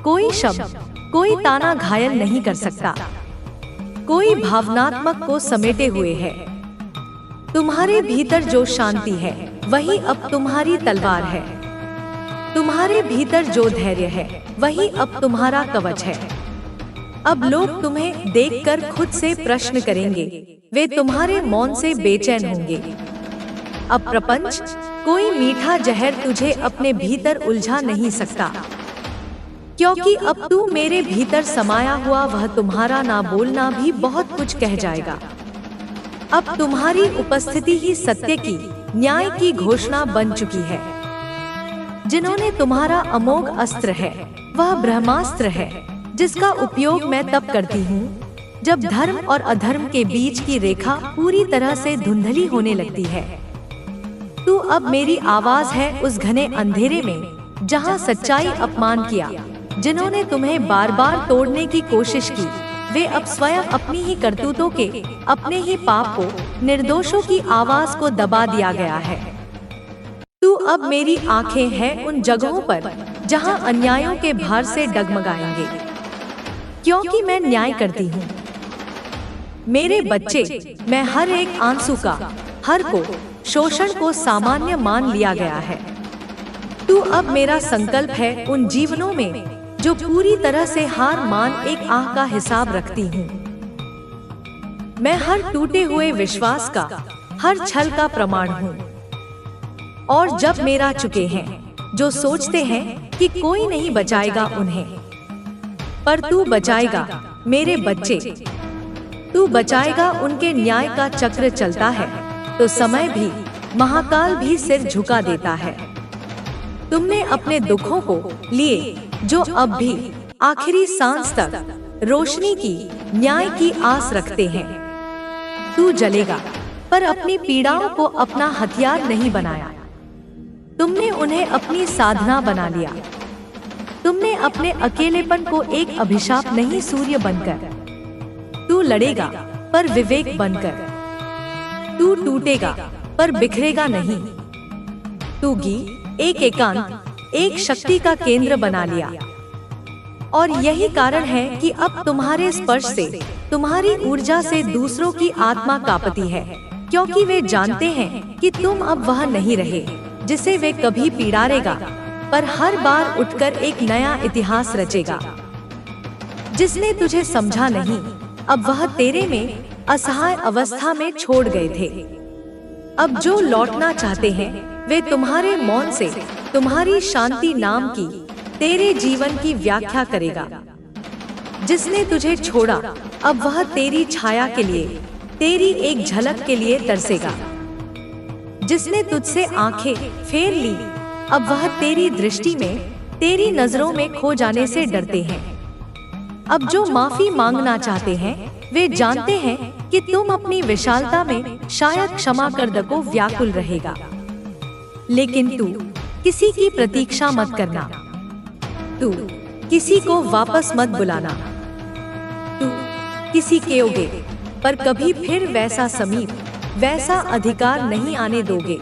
कोई शब्द, कोई ताना घायल नहीं कर सकता। कोई भावनात्मक को समेटे हुए है। तुम्हारे भीतर जो शांति है, वही अब तुम्हारी तलवार है। तुम्हारे भीतर जो धैर्य है, वही अब तुम्हारा कवच है। अब लोग तुम्हें देखकर खुद से प्रश्न करेंगे, वे तुम्हारे मौन से बेचैन होंगे। अब प्रपंच, कोई मीठा जहर तुझे अपने भीतर उलझा नहीं सकता, क्योंकि अब तू मेरे भीतर समाया हुआ वह तुम्हारा ना बोलना भी बहुत कुछ कह जाएगा। अब तुम्हारी उपस्थिति ही सत्य की, न्याय की घोषणा बन चुकी है। जिन्होंने तुम्हारा अमोघ अस्त्र है, वह ब्रह्मास्त्र है, जिसका उपयोग मैं तब करती हूँ जब धर्म और अधर्म के बीच की रेखा पूरी तरह से धुंधली होने लगती है। तू अब मेरी आवाज है उस घने अंधेरे में जहाँ सच्चाई अपमान किया। जिन्होंने तुम्हें बार बार तोड़ने की कोशिश की, वे अब स्वयं अपनी ही करतूतों के, अपने ही पाप को, निर्दोषों की आवाज को दबा दिया गया है। तू अब मेरी आंखें हैं उन जगहों पर जहां अन्यायों के भार से डगमगाएंगे, क्योंकि मैं न्याय करती हूँ। मेरे बच्चे, मैं हर एक आंसू का, हर को, शोषण को सामान्य मान लिया गया है। तू अब मेरा संकल्प है उन जीवनों में जो पूरी तरह से हार मान एक आह का हिसाब रखती हूँ। मैं हर टूटे हुए विश्वास का, हर छल का प्रमाण हूँ। और जब मेरा चुके हैं जो सोचते हैं कि कोई नहीं बचाएगा उन्हें, पर तू बचाएगा मेरे बच्चे। तू बचाएगा। उनके न्याय का चक्र चलता है तो समय भी, महाकाल भी सिर झुका देता है। तुमने अपने दुखों को लिए जो अब भी आखिरी सांस तक रोशनी की, न्याय की आस रखते हैं। तू जलेगा, पर अपनी पीड़ाओं को अपना हथियार नहीं बनाया। तुमने उन्हें अपनी साधना बना लिया। तुमने अपने अकेलेपन को एक अभिशाप नहीं, सूर्य बनकर। तू लड़ेगा, पर विवेक बनकर। तू टूटेगा, पर बिखरेगा नहीं। तू एक एकांत, एक शक्ति का केंद्र बना लिया। और यही कारण है कि अब तुम्हारे स्पर्श से, तुम्हारी ऊर्जा से दूसरों की आत्मा कांपती है, क्योंकि वे जानते हैं कि तुम अब वह नहीं रहे जिसे वे कभी पीड़ाएगा, पर हर बार उठकर एक नया इतिहास रचेगा। जिसने तुझे समझा नहीं, अब वह तेरे में असहाय अवस्था में छोड़ गए थे। अब जो लौटना चाहते हैं, वे तुम्हारे मौन से, तुम्हारी शांति नाम की, तेरे जीवन की व्याख्या करेगा। जिसने तुझे छोड़ा, अब वह तेरी छाया के लिए, तेरी एक झलक के लिए तरसेगा। जिसने तुझसे आंखें फेर ली, अब वह तेरी दृष्टि में, तेरी नजरों में खो जाने से डरते हैं। अब जो माफी मांगना चाहते हैं वे जानते हैं कि तुम अपनी विशालता में शायद क्षमा कर को व्याकुल रहेगा, लेकिन तू किसी की प्रतीक्षा मत करना, तू किसी को वापस मत बुलाना, तू किसी के ओगे पर कभी फिर वैसा समीप, वैसा अधिकार नहीं आने दोगे,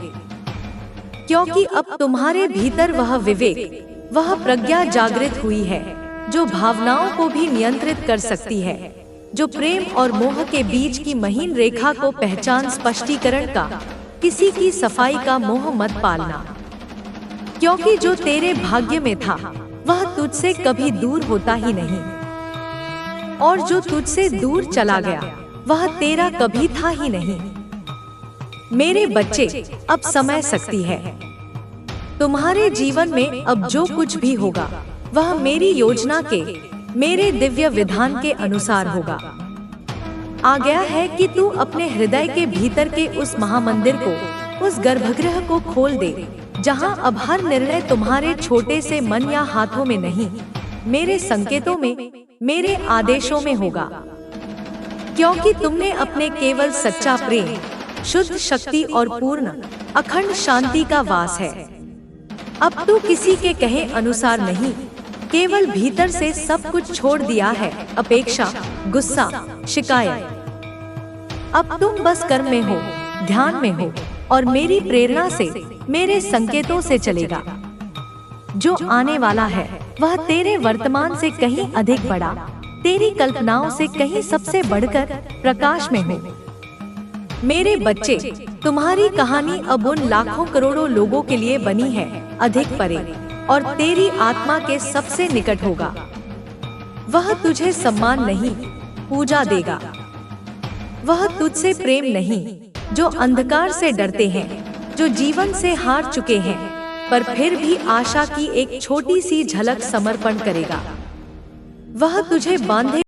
क्योंकि अब तुम्हारे भीतर वह विवेक, वह प्रज्ञा जागृत हुई है जो भावनाओं को भी नियंत्रित कर सकती है, जो प्रेम और मोह के बीच की महीन रेखा को पहचान स्पष्टीकरण का, किसी की सफाई का मोह मत पालना, क्योंकि जो तेरे भाग्य में था वह तुझसे कभी दूर होता ही नहीं, और जो तुझसे दूर चला गया वह तेरा कभी था ही नहीं। मेरे बच्चे, अब समय सकती है। तुम्हारे जीवन में अब जो कुछ भी होगा वह मेरी योजना के, मेरे दिव्य विधान के अनुसार होगा। आ गया है कि तू अपने हृदय के भीतर के उस महामंदिर को, उस गर्भगृह को खोल दे, जहां अब हर निर्णय तुम्हारे छोटे से मन या हाथों में नहीं, मेरे संकेतों में, मेरे आदेशों में होगा, क्योंकि तुमने अपने केवल सच्चा प्रेम, शुद्ध शक्ति और पूर्ण अखंड शांति का वास है। अब तू किसी के कहे अनुसार नहीं, केवल भीतर से सब कुछ छोड़ दिया है, अपेक्षा, गुस्सा, शिकायत। अब तुम बस कर्म में हो, ध्यान में हो और मेरी प्रेरणा से, मेरे संकेतों से चलेगा। जो आने वाला है वह तेरे वर्तमान से कहीं अधिक बड़ा, तेरी कल्पनाओं से कहीं सबसे बढ़कर प्रकाश में हो। मेरे बच्चे, तुम्हारी कहानी अब उन लाखों करोड़ों लोगों के लिए बनी है, अधिक परे, और तेरी आत्मा के सबसे निकट होगा। वह तुझे सम्मान नहीं, पूजा देगा। वह तुझसे प्रेम नहीं, जो अंधकार से डरते हैं, जो जीवन से हार चुके हैं, पर फिर भी आशा की एक छोटी सी झलक समर्पण करेगा। वह तुझे बांधे